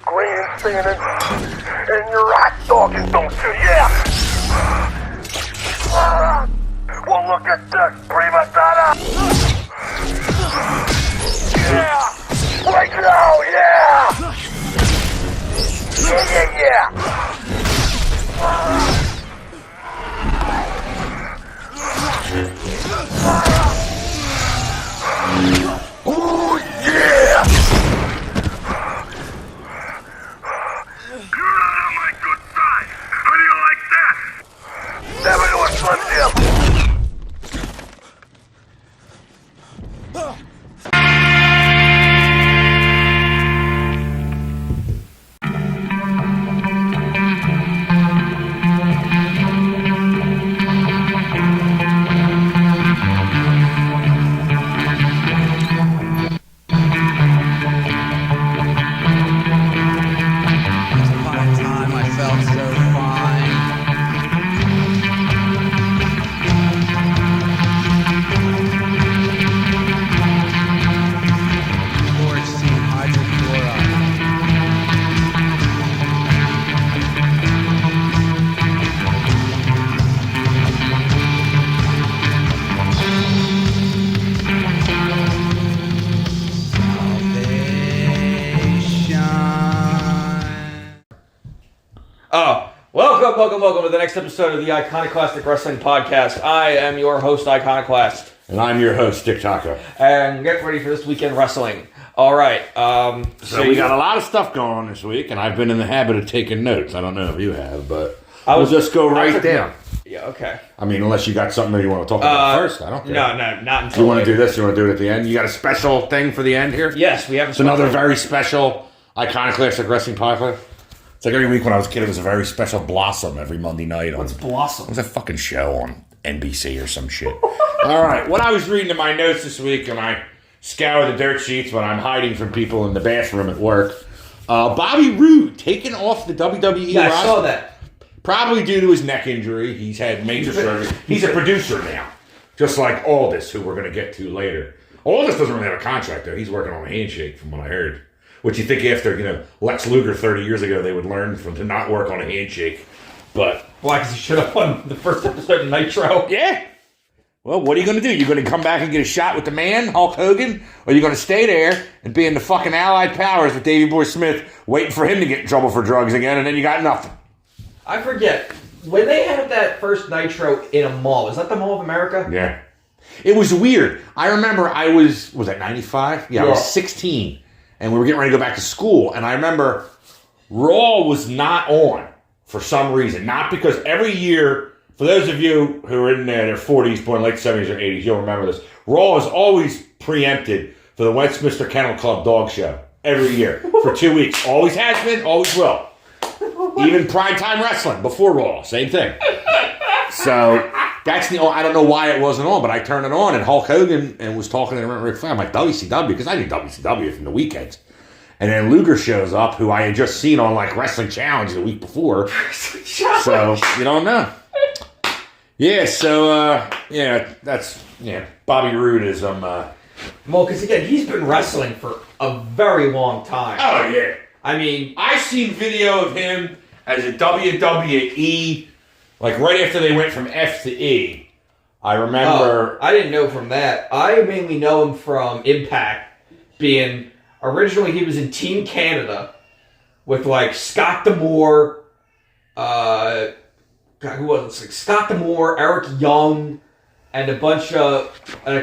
grandstanding, and you're hot dogging, don't you? Yeah! Well, look at this, prima donna! Yeah! Right now, yeah! Yeah! Oh, yeah! You're not on my good side. How do you like that? Never knew a Slim Jim. Welcome to the next episode of the Iconoclastic Wrestling Podcast. I am your host, Iconoclast. And I'm your host, Dick Taco. And get ready for this weekend wrestling. All right. So we got a lot of stuff going on this week, and I've been in the habit of taking notes. I don't know if you have, but we'll just go right down. Yeah, okay. I mean, unless you got something that you want to talk about first. I don't care. No, not until you want to do this? You want to do it at the end? You got a special thing for the end here? Yes, we have It's another very special Iconoclastic Wrestling Podcast. It's like every week when I was a kid, it was a very special Blossom every Monday night. What's Blossom? It was a fucking show on NBC or some shit. All right. What I was reading in my notes this week, and I scour the dirt sheets when I'm hiding from people in the bathroom at work. Bobby Roode taken off the WWE roster. I saw that. Probably due to his neck injury. He's had major surgery. He's a producer now. Just like Aldis, who we're going to get to later. Aldis doesn't really have a contract, though. He's working on a handshake, from what I heard. Which you think after, Lex Luger 30 years ago, they would learn to not work on a handshake. But why? Because he should have won the first episode of Nitro. Yeah. Well, what are you going to do? You're going to come back and get a shot with the man, Hulk Hogan? Or are you going to stay there and be in the fucking Allied Powers with Davey Boy Smith, waiting for him to get in trouble for drugs again, and then you got nothing? I forget. When they had that first Nitro in a mall, is that the Mall of America? Yeah. It was weird. I remember was that 95? Yeah, I was 16. And we were getting ready to go back to school. And I remember Raw was not on for some reason. Not because every year, for those of you who are in their 40s, born late 70s or 80s, you'll remember this. Raw is always preempted for the Westminster Kennel Club dog show every year for 2 weeks. Always has been, always will. Even primetime wrestling before Raw, same thing. So that's I don't know why it wasn't on, but I turned it on and Hulk Hogan and was talking to Ric Flair. I'm like, WCW, because I knew WCW from the weekends. And then Luger shows up, who I had just seen on like Wrestling Challenge the week before. So you don't know. Yeah, so Bobby Roode is well, because again, he's been wrestling for a very long time. Oh yeah. I mean, I've seen video of him as a WWE. Like, right after they went from F to E, I remember... I didn't know from that. I mainly know him from Impact, being... Originally, he was in Team Canada with, like, Scott D'Amore, who was it? Like, Scott D'Amore, Eric Young, and a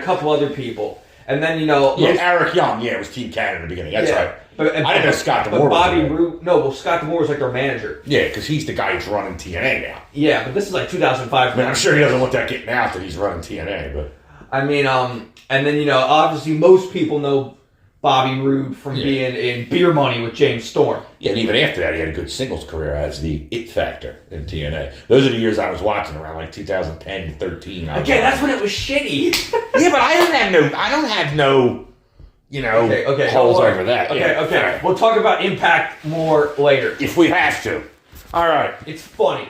couple other people. And then, Eric Young, it was Team Canada in the beginning. That's right. I didn't know Scott D'Amore. But Bobby Roode, Scott D'Amore was like their manager. Yeah, because he's the guy who's running TNA now. Yeah, but this is like 2005. I mean, I'm sure he doesn't want that getting out that he's running TNA, but... I mean, and then, obviously most people know Bobby Roode from being in Beer Money with James Storm. Yeah, and even after that, he had a good singles career as the It Factor in TNA. Those are the years I was watching, around like 2010 to 13. Again, that's when it was shitty. Yeah, but I don't have no holes over that. Okay. Right. We'll talk about Impact more later. If we have to. All right. It's funny.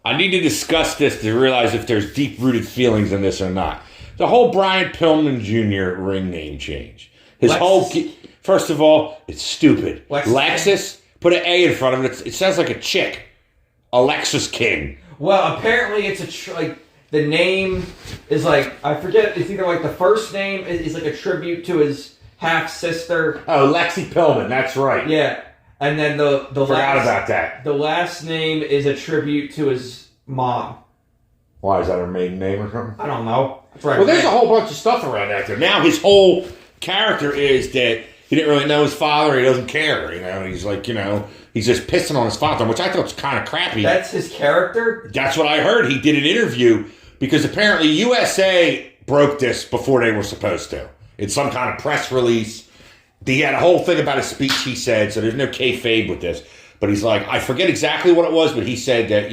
I need to discuss this to realize if there's deep-rooted feelings in this or not. The whole Brian Pillman Jr. ring name change. First of all, it's stupid. Lexus. Lexus, put an A in front of it. It sounds like a chick. Alexis King. Well, apparently it's the name is like, I forget, it's either like the first name is like a tribute to his half-sister. Oh, Lexi Pillman, that's right. Yeah. And then the Forgot about that. The last name is a tribute to his mom. Why, is that her maiden name or something? I don't know. That's right. Well, there's a whole bunch of stuff around that there. Now his whole character is that he didn't really know his father. He doesn't care. He's like, he's just pissing on his father, which I thought was kind of crappy. That's his character? That's what I heard. He did an interview because apparently USA broke this before they were supposed to. It's some kind of press release. He had a whole thing about his speech, he said, so there's no kayfabe with this. But he's like, I forget exactly what it was, but he said that,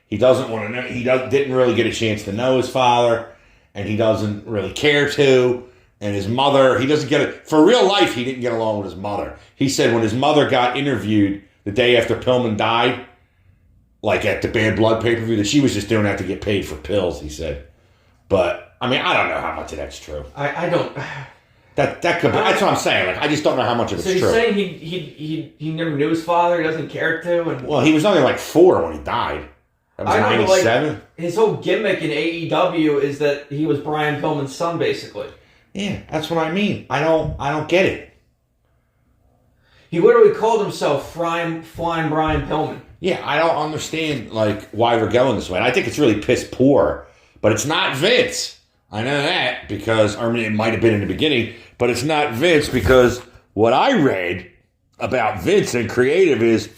he doesn't want to know. He didn't really get a chance to know his father, and he doesn't really care to. And his mother, he doesn't get it. For real life, he didn't get along with his mother. He said when his mother got interviewed the day after Pillman died, like at the Bad Blood pay-per-view, that she was just doing that to get paid for pills, he said. But, I don't know how much of that's true. I don't... That could be, that's what I'm saying. Like, I just don't know how much of it's true. So you're saying he never knew his father, he doesn't care to? And well, he was only like 4 when he died. That was 97. His whole gimmick in AEW is that he was Brian Pillman's son, basically. Yeah, that's what I mean. I don't get it. He literally called himself Flying Brian Pillman. Yeah, I don't understand why we're going this way. And I think it's really piss poor, but it's not Vince. I know that because it might have been in the beginning, but it's not Vince because what I read about Vince and creative is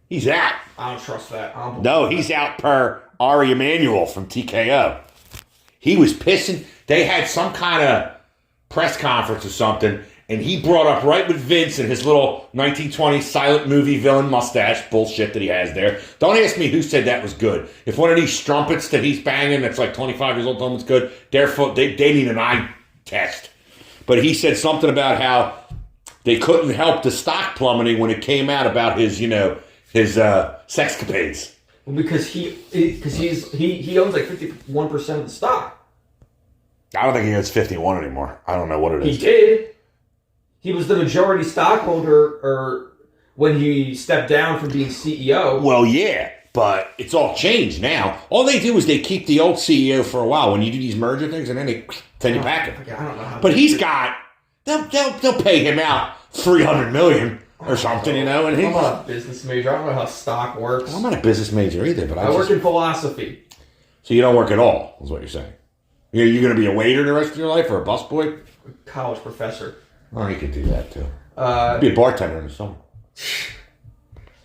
he's out. I don't trust that. No, he's out per Ari Emanuel from TKO. He was pissing. They had some kind of press conference or something, and he brought up right with Vince and his little 1920s silent movie villain mustache bullshit that he has there. Don't ask me who said that was good. If one of these strumpets that he's banging that's like 25 years old told him it's good, they need an eye test. But he said something about how they couldn't help the stock plummeting when it came out about his sexcapades. Well, because he owns like 51% of the stock. I don't think he owns 51 anymore. I don't know what it is. He did. He was the majority stockholder when he stepped down from being CEO. Well, yeah, but it's all changed now. All they do is they keep the old CEO for a while when you do these merger things, and then they send you back him. I don't know how. But he's got they'll pay him out $300 million or something, And I'm not a business major. I don't know how stock works. I'm not a business major either, but I work in philosophy. So you don't work at all, is what you're saying. You're going to be a waiter the rest of your life or a busboy? College professor. Oh, you could do that too. Be a bartender in the summer.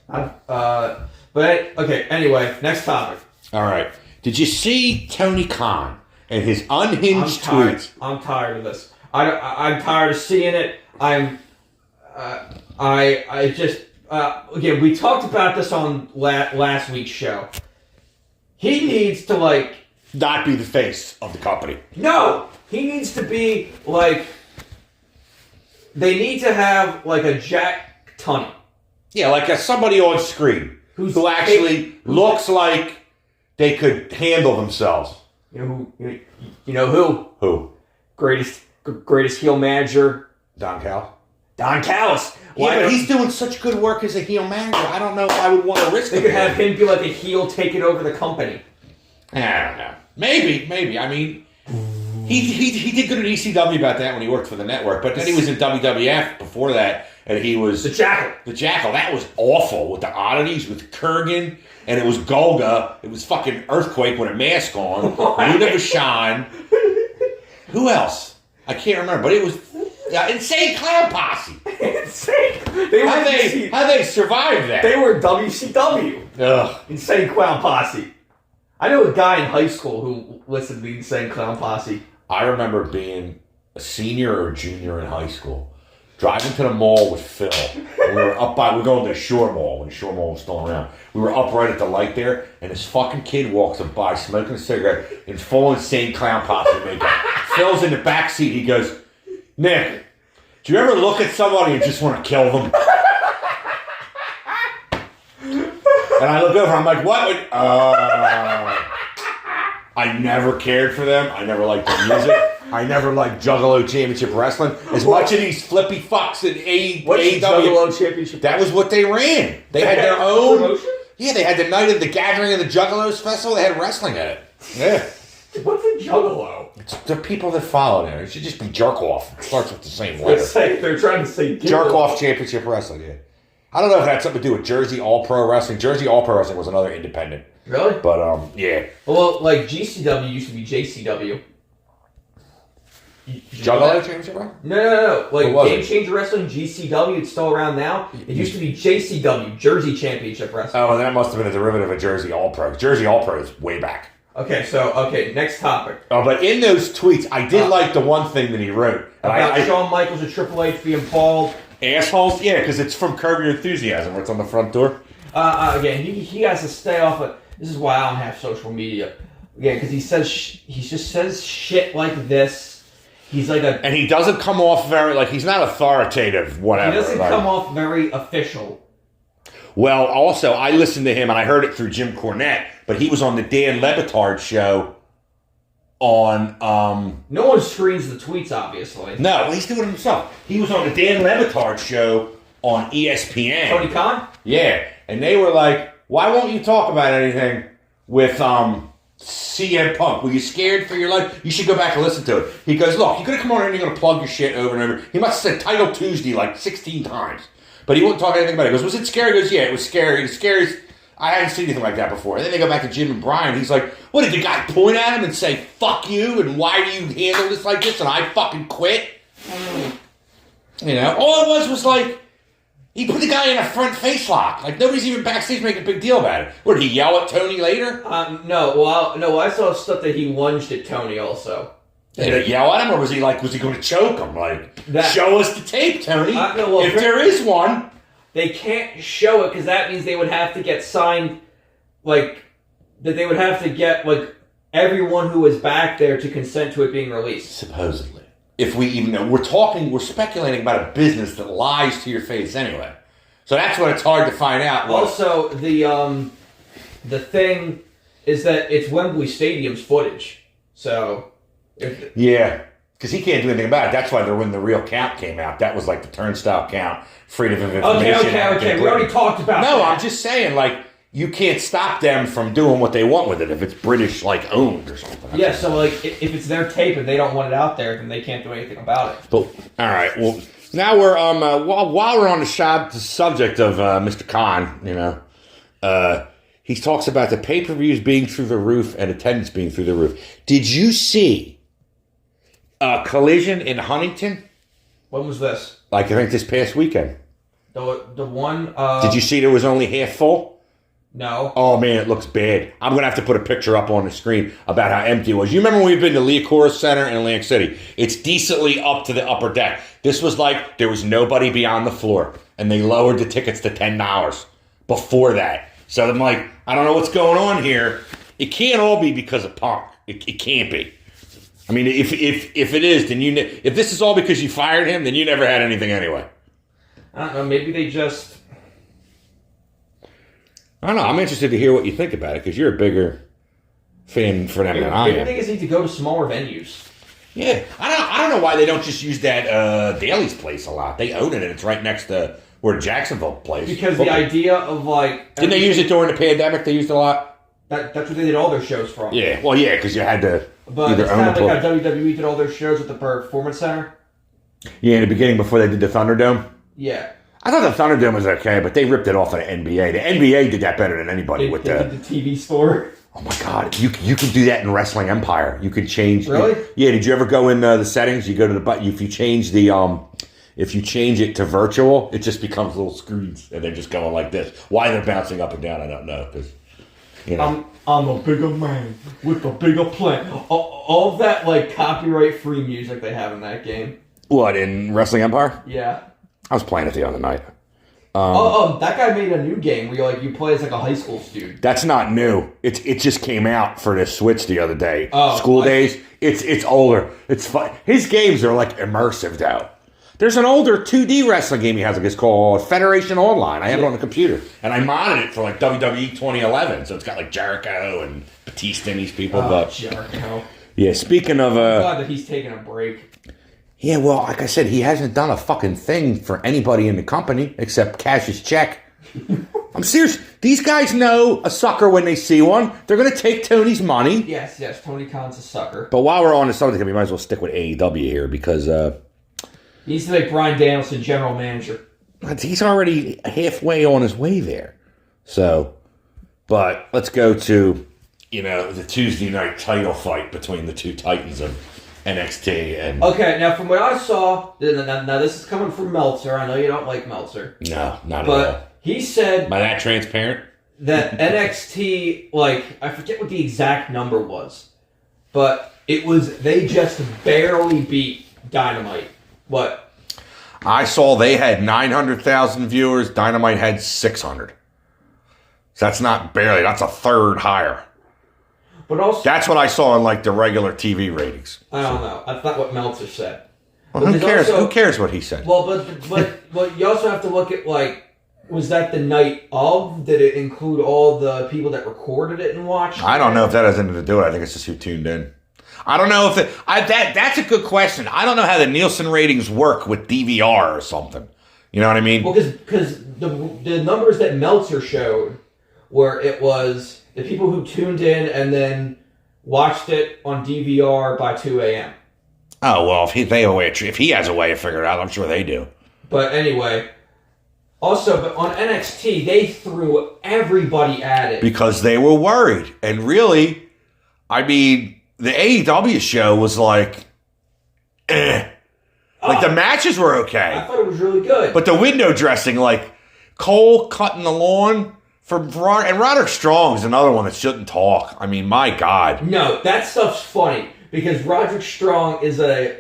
But okay. Anyway, next topic. All right. Did you see Tony Khan and his unhinged tweets? I'm tired of this. I'm tired of seeing it. Again, we talked about this on last week's show. He needs to not be the face of the company. No, he needs to be they need to have a Jack Tunney. Yeah, somebody on screen who actually looks like they could handle themselves. You know who? Who? Greatest heel manager. Don Callis. Don Callis. Yeah, but he's doing such good work as a heel manager. I don't know if I would want to risk it. They could have him be like a heel taking over the company. I don't know. Maybe. I mean, he did good at ECW about that when he worked for the network, but then he was in WWF before that, and he was... The Jackal. The Jackal. That was awful with the oddities, with Kurgan, and it was Golga. It was fucking Earthquake with a mask on. Luna Vachon. Who else? I can't remember, but it was... Insane Clown Posse. Insane. How they survived that? They were WCW. Ugh. Insane Clown Posse. I know a guy in high school who listened to the Insane Clown Posse. I remember being a senior or a junior in high school, driving to the mall with Phil. And we were going to the Shore Mall when the Shore Mall was still around. We were up right at the light there, and this fucking kid walks up by smoking a cigarette in full Insane Clown Posse makeup. Phil's in the back seat. He goes, Nick, do you ever look at somebody and just want to kill them? And I look over, I'm like, what? I never cared for them. I never liked their music. I never liked Juggalo Championship Wrestling. As much of these flippy fucks in AEW. Juggalo Championship? That was what they ran. They had their own promotion? Yeah, they had the night of the gathering of the Juggalos Festival. They had wrestling at it. Yeah. What's a Juggalo? It's the people that follow it. It should just be Jerk Off. It starts with the same letter. They're trying to say Jerk Off Championship Wrestling, yeah. I don't know if that had something to do with Jersey All Pro Wrestling. Jersey All Pro Wrestling was another independent. Really? But, yeah. Well, like GCW used to be JCW. Juggalo Championship Wrestling? No. Like What was Game it? Changer Wrestling, GCW, it's still around now. It used to be JCW, Jersey Championship Wrestling. Oh, that must have been a derivative of Jersey All Pro. Jersey All Pro is way back. Okay, next topic. Oh, but in those tweets, I did like the one thing that he wrote. About Shawn Michaels and Triple H being bald. Assholes? Yeah, because it's from Curb Your Enthusiasm, where it's on the front door. Again, he has to stay off of... This is why I don't have social media. Again, because he just says shit like this. He's like a... And he doesn't come off very... Like, he's not authoritative, whatever. He doesn't come off very official. Well, also, I listened to him, and I heard it through Jim Cornette, but he was on the Dan Lebitard show on... No one screens the tweets, obviously. No, he's doing it himself. He was on the Dan Lebitard show on ESPN. Tony Khan? Yeah, and they were like, why won't you talk about anything with CM Punk? Were you scared for your life? You should go back and listen to it. He goes, look, you're going to come on here and you're going to plug your shit over and over. He must have said Title Tuesday like 16 times. But he wouldn't talk anything about it. He goes, was it scary? He goes, yeah, it was scary. It was scary. I hadn't seen anything like that before. And then they go back to Jim and Brian. He's like, what, did the guy point at him and say, fuck you, and why do you handle this like this, and I fucking quit? You know, all it was like, he put the guy in a front face lock. Like, nobody's even backstage making a big deal about it. What, did he yell at Tony later? No, I saw stuff that he lunged at Tony also. Did he yell at him, or was he going to choke him? Like, show us the tape, Tony. If there is one. They can't show it because that means they would have to get signed, like, that they would have to get, like, everyone who was back there to consent to it being released. Supposedly. If we even know. We're speculating about a business that lies to your face anyway. So that's when it's hard to find out. Also, the thing is that it's Wembley Stadium's footage. So... Yeah. Because he can't do anything about it. That's why when the real count came out, that was like the turnstile count, freedom of information. Okay. We already talked about that. No, I'm just saying, like, you can't stop them from doing what they want with it if it's British, like, owned or something. Yeah, so, like, if it's their tape and they don't want it out there, then they can't do anything about it. But, all right, well, now we're, while we're on the subject of Mr. Khan, you know, he talks about the pay-per-views being through the roof and attendance being through the roof. Did you see Collision in Huntington? When was this? Like, I think this past weekend. The one... Did you see there was only half full? No. Oh, man, it looks bad. I'm going to have to put a picture up on the screen about how empty it was. You remember when we've been to Leocora Center in Atlantic City? It's decently up to the upper deck. This was like there was nobody beyond the floor, and they lowered the tickets to $10 before that. So I'm like, I don't know what's going on here. It can't all be because of Punk. It can't be. I mean, if it is, then if this is all because you fired him, then you never had anything anyway. I don't know. Maybe they just... I don't know. I'm interested to hear what you think about it because you're a bigger fan for them than I am. Maybe they just need to go to smaller venues. Yeah, I don't know why they don't just use that Daly's place a lot. They own it, and it's right next to where Jacksonville plays. Because the idea of like... Didn't they use it during the pandemic? They used it a lot? That's what they did all their shows from. Yeah, well, yeah, because you had to but either it's own kind of it. like how WWE did all their shows at the Performance Center. Yeah, in the beginning before they did the Thunderdome. Yeah. I thought the Thunderdome was okay, but they ripped it off of the NBA. The NBA did that better than anybody They did the TV store. Oh my God, you can do that in Wrestling Empire. You could change. Really? Yeah. Did you ever go in the settings? You go to the button. If you change if you change it to virtual, it just becomes little screens, and they're just going like this. Why they're bouncing up and down, I don't know. Because you know, I'm a bigger man with a bigger plan. All of that like copyright-free music they have in that game. What in Wrestling Empire? Yeah. I was playing it the other night. That guy made a new game where you play as like a high school student. That's not new. It just came out for the Switch the other day. Oh, School Days. It's older. It's fun. His games are like immersive though. There's an older 2D wrestling game he has. Like it's called Federation Online. I have it on the computer, and I modded it for like WWE 2011. So it's got like Jericho and Batista and these people. Jericho. Yeah, speaking of... I'm glad that he's taking a break. Yeah, well, like I said, he hasn't done a fucking thing for anybody in the company except cash his check. I'm serious. These guys know a sucker when they see one. They're going to take Tony's money. Yes, Tony Khan's a sucker. But while we're on the subject, we might as well stick with AEW here because... he needs to make Bryan Danielson general manager. He's already halfway on his way there. So, but let's go to, the Tuesday night title fight between the two titans of NXT and... Okay, now from what I saw, now this is coming from Meltzer. I know you don't like Meltzer. No, not at all. But he said... Am I that transparent? That NXT, I forget what the exact number was, but it was, they just barely beat Dynamite. What? I saw they had 900,000 viewers. Dynamite had 600. So that's not barely. That's a third higher. But also, that's what I saw in the regular TV ratings. I don't know. That's not what Meltzer said. Well, who cares? Who cares what he said? Well, but you also have to look at was that the night of? Did it include all the people that recorded it and watched? I don't know if that has anything to do with it. I think it's just who tuned in. I don't know if that's a good question. I don't know how the Nielsen ratings work with DVR or something. You know what I mean? Well, because the numbers that Meltzer showed where it was the people who tuned in and then watched it on DVR by 2 a.m. Oh, well, if he has a way to figure it out, I'm sure they do. But anyway, also, but on NXT, they threw everybody at it. Because they were worried. And really, I mean, the AEW show was eh. The matches were okay. I thought it was really good. But the window dressing, Cole cutting the lawn for Roderick. And Roderick Strong's another one that shouldn't talk. I mean, my God. No, that stuff's funny. Because Roderick Strong is the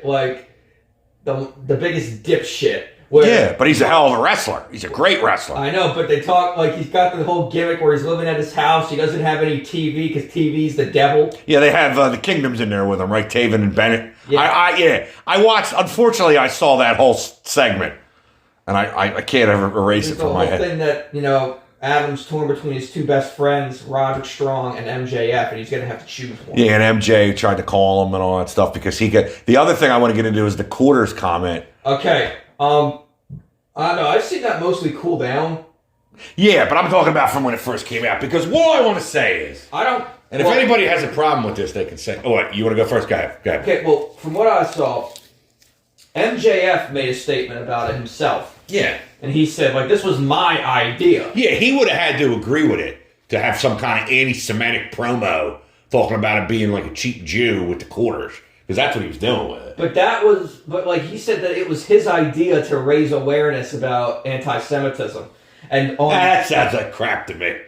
biggest dipshit. Yeah, but he's a hell of a wrestler. He's a great wrestler. I know, but they talk he's got the whole gimmick where he's living at his house. He doesn't have any TV because TV's the devil. Yeah, they have the Kingdoms in there with him, right? Taven and Bennett. Yeah. I watched. Unfortunately, I saw that whole segment, and I can't ever erase it from my head. The whole thing that Adam's torn between his two best friends, Roderick Strong and MJF, and he's going to have to choose one. Yeah, and MJ tried to call him and all that stuff because he got... The other thing I want to get into is the quarters comment. Okay. I don't know. I've seen that mostly cool down. Yeah, but I'm talking about from when it first came out because what I want to say is... And if anybody has a problem with this, they can say... Oh, what? You want to go first? Go ahead. Okay, well, from what I saw, MJF made a statement about it himself. Yeah. And he said, this was my idea. Yeah, he would have had to agree with it to have some kind of anti-Semitic promo talking about it being a cheap Jew with the quarters. Because that's what he was doing with it. But he said that it was his idea to raise awareness about anti-Semitism. And that sounds like crap to me.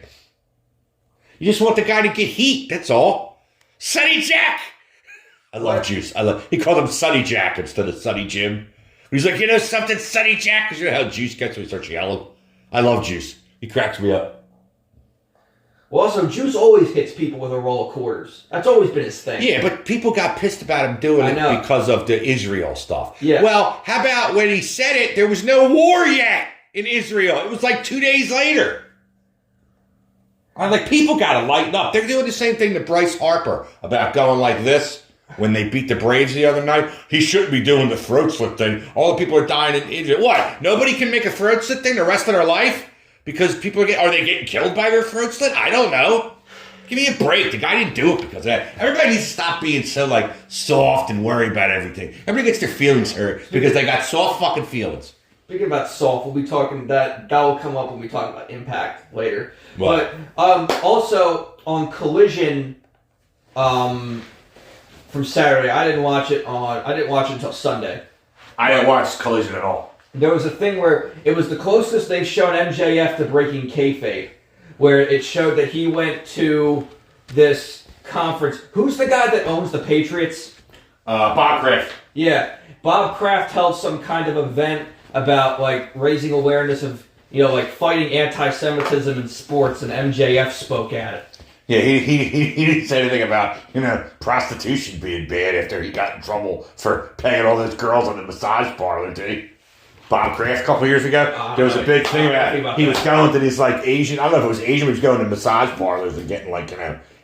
You just want the guy to get heat, that's all. Sonny Jack! I love Juice. He called him Sonny Jack instead of Sonny Jim. He's like, something, Sonny Jack? Because you know how Juice gets when he starts yelling. I love Juice. He cracks me up. Well, also, Juice always hits people with a roll of quarters. That's always been his thing. Yeah, but people got pissed about him doing it because of the Israel stuff. Yeah. Well, how about when he said it, there was no war yet in Israel. It was 2 days later. I'm people got to lighten up. They're doing the same thing to Bryce Harper about going like this. When they beat the Braves the other night, he shouldn't be doing the throat slit thing. All the people are dying in Israel. What? Nobody can make a throat slit thing the rest of their life? Because people are they getting killed by their throat slit? I don't know. Give me a break. The guy didn't do it because of that. Everybody needs to stop being so soft and worry about everything. Everybody gets their feelings hurt because they got soft fucking feelings. Speaking about soft, we'll be talking that will come up when we talk about Impact later. What? But also on Collision, from Saturday, I didn't watch it until Sunday. I didn't watch Collision at all. There was a thing where it was the closest they've shown MJF to breaking kayfabe, where it showed that he went to this conference. Who's the guy that owns the Patriots? Bob Kraft. Yeah, Bob Kraft held some kind of event about raising awareness of fighting anti-Semitism in sports, and MJF spoke at it. Yeah, he didn't say anything about, prostitution being bad after he got in trouble for paying all those girls in the massage parlor, did he? Bob Kraft a couple years ago, there was a big thing about he was going to these Asian, I don't know if it was Asian, but he was going to massage parlors and getting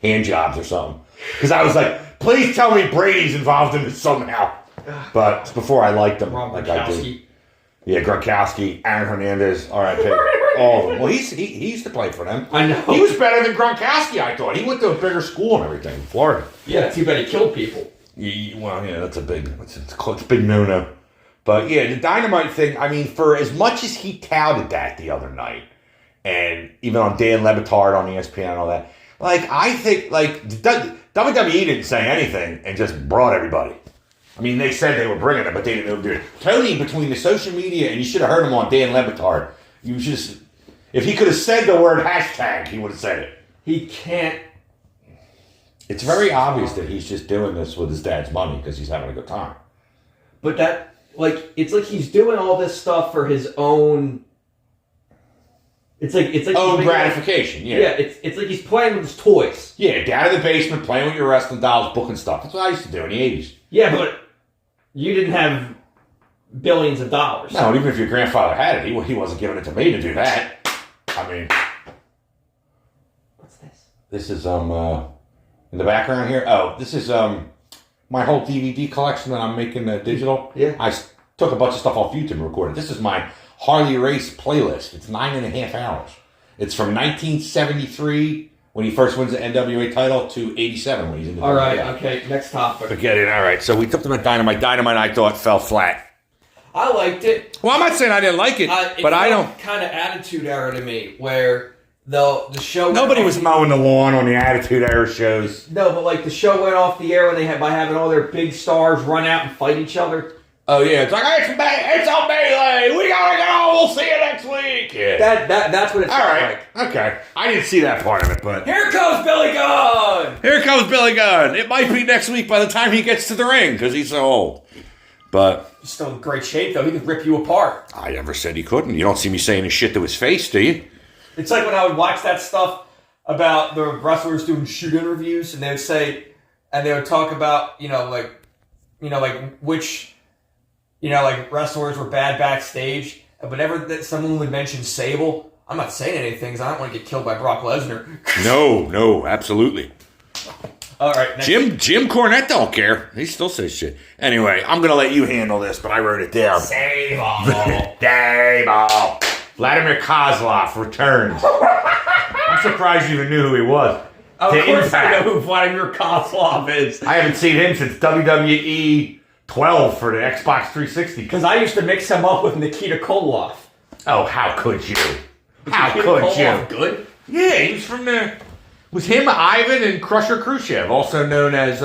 hand jobs or something. Because I was Please tell me Brady's involved in this somehow. But it's before I liked him. Rob Like I do. Gronkowski. Yeah, Gronkowski, Aaron Hernandez, R.I.P. All of them. Well, he used to play for them. I know. He was better than Gronkowski, I thought. He went to a bigger school and everything in Florida. Yeah, too bad he killed people. Well, yeah, that's a big, it's a big no-no. But yeah, the Dynamite thing, I mean, for as much as he touted that the other night, and even on Dan Le Batard on ESPN and all that, like, I think, like, WWE didn't say anything and just brought everybody. I mean, they said they were bringing it, but they didn't do it. Tony, between the social media, and you should have heard him on Dan Le Batard, you just, if he could have said the word hashtag, he would have said it. He can't. It's very obvious that he's just doing this with his dad's money because he's having a good time. But that, like, it's like he's doing all this stuff for his own. It's like own gratification. Yeah, it's like he's playing with his toys. Yeah, down in the basement, playing with your wrestling dolls, booking stuff. That's what I used to do in the 80s. Yeah, but you didn't have billions of dollars. No, even if your grandfather had it, he wasn't giving it to me to do that. I mean, what's this? This is in the background here. Oh, this is my whole DVD collection that I'm making digital. Yeah, I took a bunch of stuff off YouTube and recorded. This is my Harley Race playlist. It's 9.5 hours. It's from 1973 when he first wins the NWA title to 87 when he's in the All right, okay, next topic. Forget it. All right, so we took them at Dynamite. Dynamite, I thought, fell flat. I liked it. Well, I'm not saying I didn't like it, but I don't. Kind of attitude era to me, where the show. Nobody was mowing the lawn on the Attitude Era shows. No, but like the show went off the air when they had by having all their big stars run out and fight each other. Oh yeah, it's like it's a melee. We gotta go. We'll see you next week. Yeah. That's what it felt like. Okay. I didn't see that part of it, but Here comes Billy Gunn. Here comes Billy Gunn. It might be next week by the time he gets to the ring because he's so old. But He's still in great shape though. He could rip you apart. I never said he couldn't. You don't see me saying his shit to his face, do you? It's like when I would watch that stuff about the wrestlers doing shoot interviews, and they would say, and they would talk about, which, like wrestlers were bad backstage. And whenever that someone would mention Sable, I'm not saying anything because I don't want to get killed by Brock Lesnar. No, absolutely. All right, Jim Cornette don't care. He still says shit. Anyway, I'm gonna let you handle this, but I wrote it down. Sable. Sable. Vladimir Kozlov returns. I'm surprised you even knew who he was. Of To course Impact. I know who Vladimir Kozlov is. I haven't seen him since WWE 12 for the Xbox 360. Because I used to mix him up with Nikita Koloff. Oh, how could you? How Nikita could Koloff you? good? Yeah, he was from the... Was him, Ivan, and Crusher Khrushchev, also known as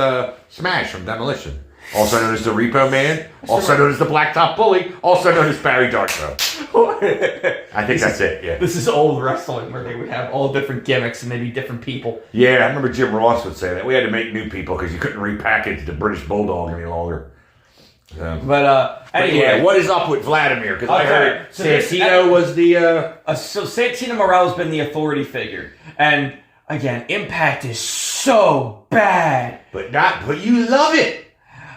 Smash from Demolition. Also known as the Repo Man. Also known as the Blacktop Bully. Also known as Barry Darko. I think that's it, yeah. This is old wrestling where they would have all different gimmicks and maybe different people. Yeah, I remember Jim Ross would say that. We had to make new people because you couldn't repackage the British Bulldog any longer. But anyway. Yeah, what is up with Vladimir? Because I heard So Santino was the... So Santino Morella's been the authority figure. And, again, Impact is so bad. But you love it.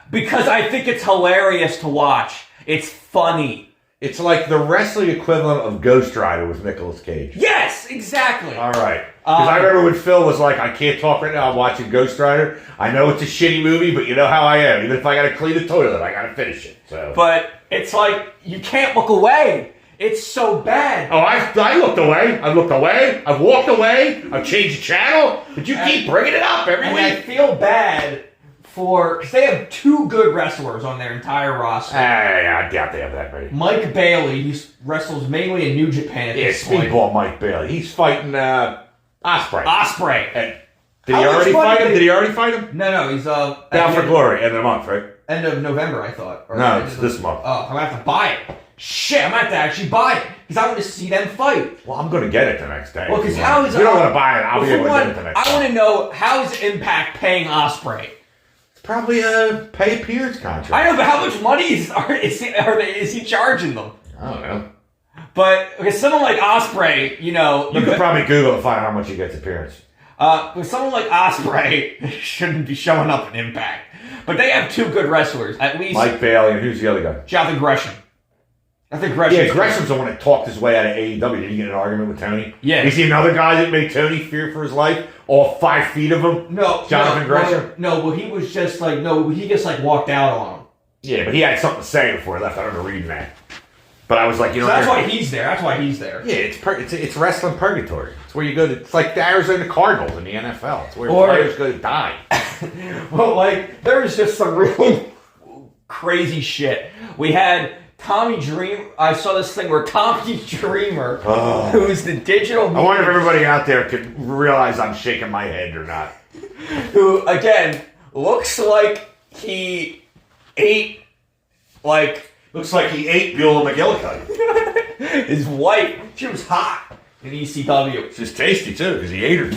Because I think it's hilarious to watch. It's funny. It's like the wrestling equivalent of Ghost Rider with Nicolas Cage. Yes, exactly. All right. Because I remember when Phil was like, I can't talk right now, I'm watching Ghost Rider. I know it's a shitty movie, but you know how I am. Even if I got to clean the toilet, I got to finish it. So. But it's like, you can't look away. It's so bad. Oh, I looked away. I looked away. I've walked away. I've changed the channel. But you keep bringing it up every week. I feel bad because they have two good wrestlers on their entire roster. I doubt they have that many. Mike Bailey, he wrestles mainly in New Japan at this point. Speedball Mike Bailey. He's fighting Ospreay. Ospreay. Did he already fight him? Did he already fight him? No, he's Down for Glory, end of the month, right? End of November, I thought. Or No, it's this month. Oh, I'm gonna have to buy it. Shit, I'm gonna have to actually buy it because I want to see them fight. Well, I'm gonna get it the next day. Well, because how is you don't want to buy it? I'll be able to get it the next day. I want to know how is Impact paying Ospreay? Probably a pay Pierce contract. I know, but how much money is he charging them? I don't know. But because someone like Ospreay, you could probably Google and find how much he gets appearance. With someone like Ospreay shouldn't be showing up in Impact, but they have two good wrestlers at least. Mike Bailey and who's the other guy? Jonathan Gresham. I think Gresham's... Yeah, Gresham's the one that talked his way out of AEW. Did he get in an argument with Tony? Yeah. You see another guy that made Tony fear for his life? All 5 feet of him? No. Jonathan Gresham? No, well, he was just like... No, he just like walked out on him. Yeah, but he had something to say before he left. I remember reading that. But I was like, you know... So that's why he's there. Yeah, it's wrestling purgatory. It's where you go to... It's like the Arizona Cardinals in the NFL. It's where players go to die. Well, like, there was just some really crazy shit. We had Tommy Dreamer. I saw this thing where Tommy Dreamer, who's the digital media... I wonder if everybody out there could realize I'm shaking my head or not. Who, again, looks like he ate, like... Looks like he ate Beulah McGillicuddy. His wife, she was hot in ECW. It's just tasty, too, because he ate her.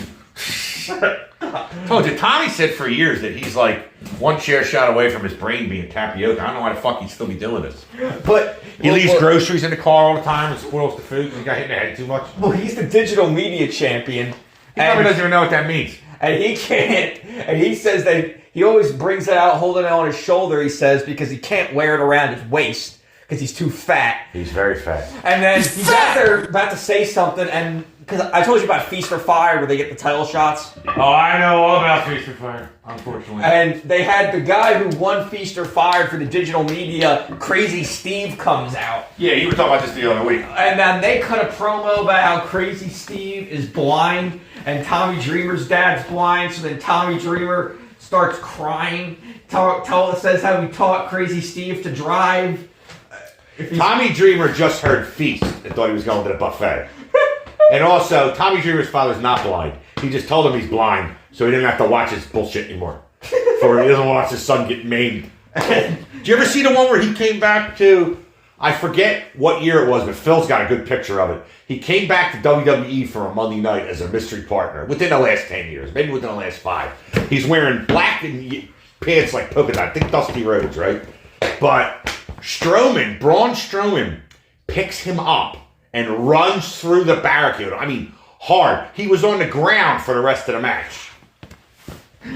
Told you, Tommy said for years that he's like one chair shot away from his brain being tapioca. I don't know why the fuck he'd still be doing this. But he leaves groceries in the car all the time and spoils the food because he got hit in the head too much. Well, he's the digital media champion. He probably doesn't even know what that means. And he can't, and he says that he always brings it out holding it on his shoulder, he says, because he can't wear it around his waist because he's too fat. He's very fat. And then he's out there about to say something, and because I told you about Feast for Fire where they get the title shots. Oh, I know all about Feast for Fire, unfortunately. And they had the guy who won Feast or Fire for the digital media, Crazy Steve, comes out. Yeah, you were talking about this the other week. And then they cut a promo about how Crazy Steve is blind and Tommy Dreamer's dad's blind. So then Tommy Dreamer starts crying. Says how he taught Crazy Steve to drive. Tommy Dreamer just heard Feast and thought he was going to the buffet. And also, Tommy Dreamer's father's not blind. He just told him he's blind, so he didn't have to watch his bullshit anymore. For he doesn't watch his son get maimed. Did you ever see the one where he came back to... I forget what year it was, but Phil's got a good picture of it. He came back to WWE for a Monday night as a mystery partner within the last 10 years, maybe within the last 5. He's wearing black and pants like polka dot. I think Dusty Rhodes, right? But Braun Strowman picks him up and runs through the barricade. I mean, hard. He was on the ground for the rest of the match.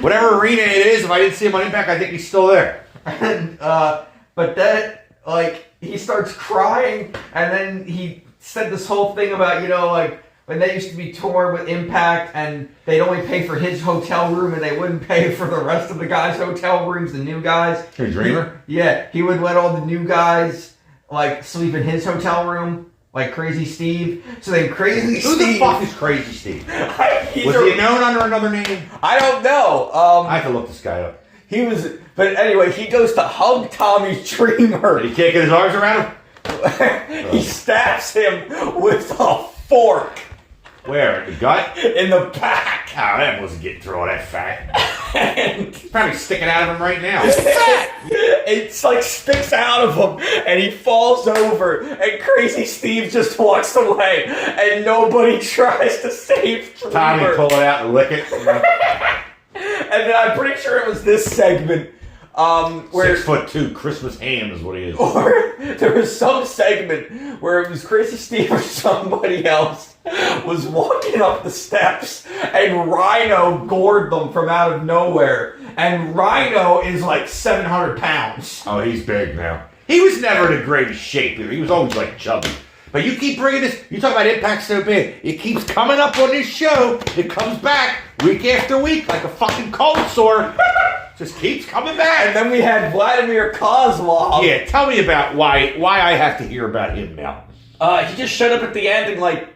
Whatever arena it is, if I didn't see him on Impact, I think he's still there. But that, like... He starts crying, and then he said this whole thing about, you know, like, when they used to be touring with Impact, and they'd only pay for his hotel room, and they wouldn't pay for the rest of the guys' hotel rooms, the new guys. Hey, Dreamer? He would let all the new guys, like, sleep in his hotel room, like Crazy Steve. So then Crazy Steve... Who the fuck is Crazy Steve? Was he known under another name? I don't know. I have to look this guy up. But anyway, he goes to hug Tommy Dreamer. He can't get his arms around him? He stabs him with a fork. Where? In the gut? In the back. Oh, that wasn't getting through all that fat. And it's probably sticking out of him right now. It's fat! It's like sticks out of him, and he falls over, and Crazy Steve just walks away, and nobody tries to save Dreamer. Tommy pull it out and lick it. And then I'm pretty sure it was this segment where 6'2", Christmas ham is what he is. Or there was some segment where it was Crazy Steve or somebody else was walking up the steps and Rhino gored them from out of nowhere. And Rhino is like 700 pounds. Oh, he's big now. He was never in the greatest shape either. He was always like chubby. But you keep bringing this, you talk about Impact so big, it keeps coming up on this show, it comes back week after week like a fucking cold sore. Just keeps coming back. And then we had Vladimir Kozlov. Yeah, tell me about why I have to hear about him now. He just showed up at the end and like...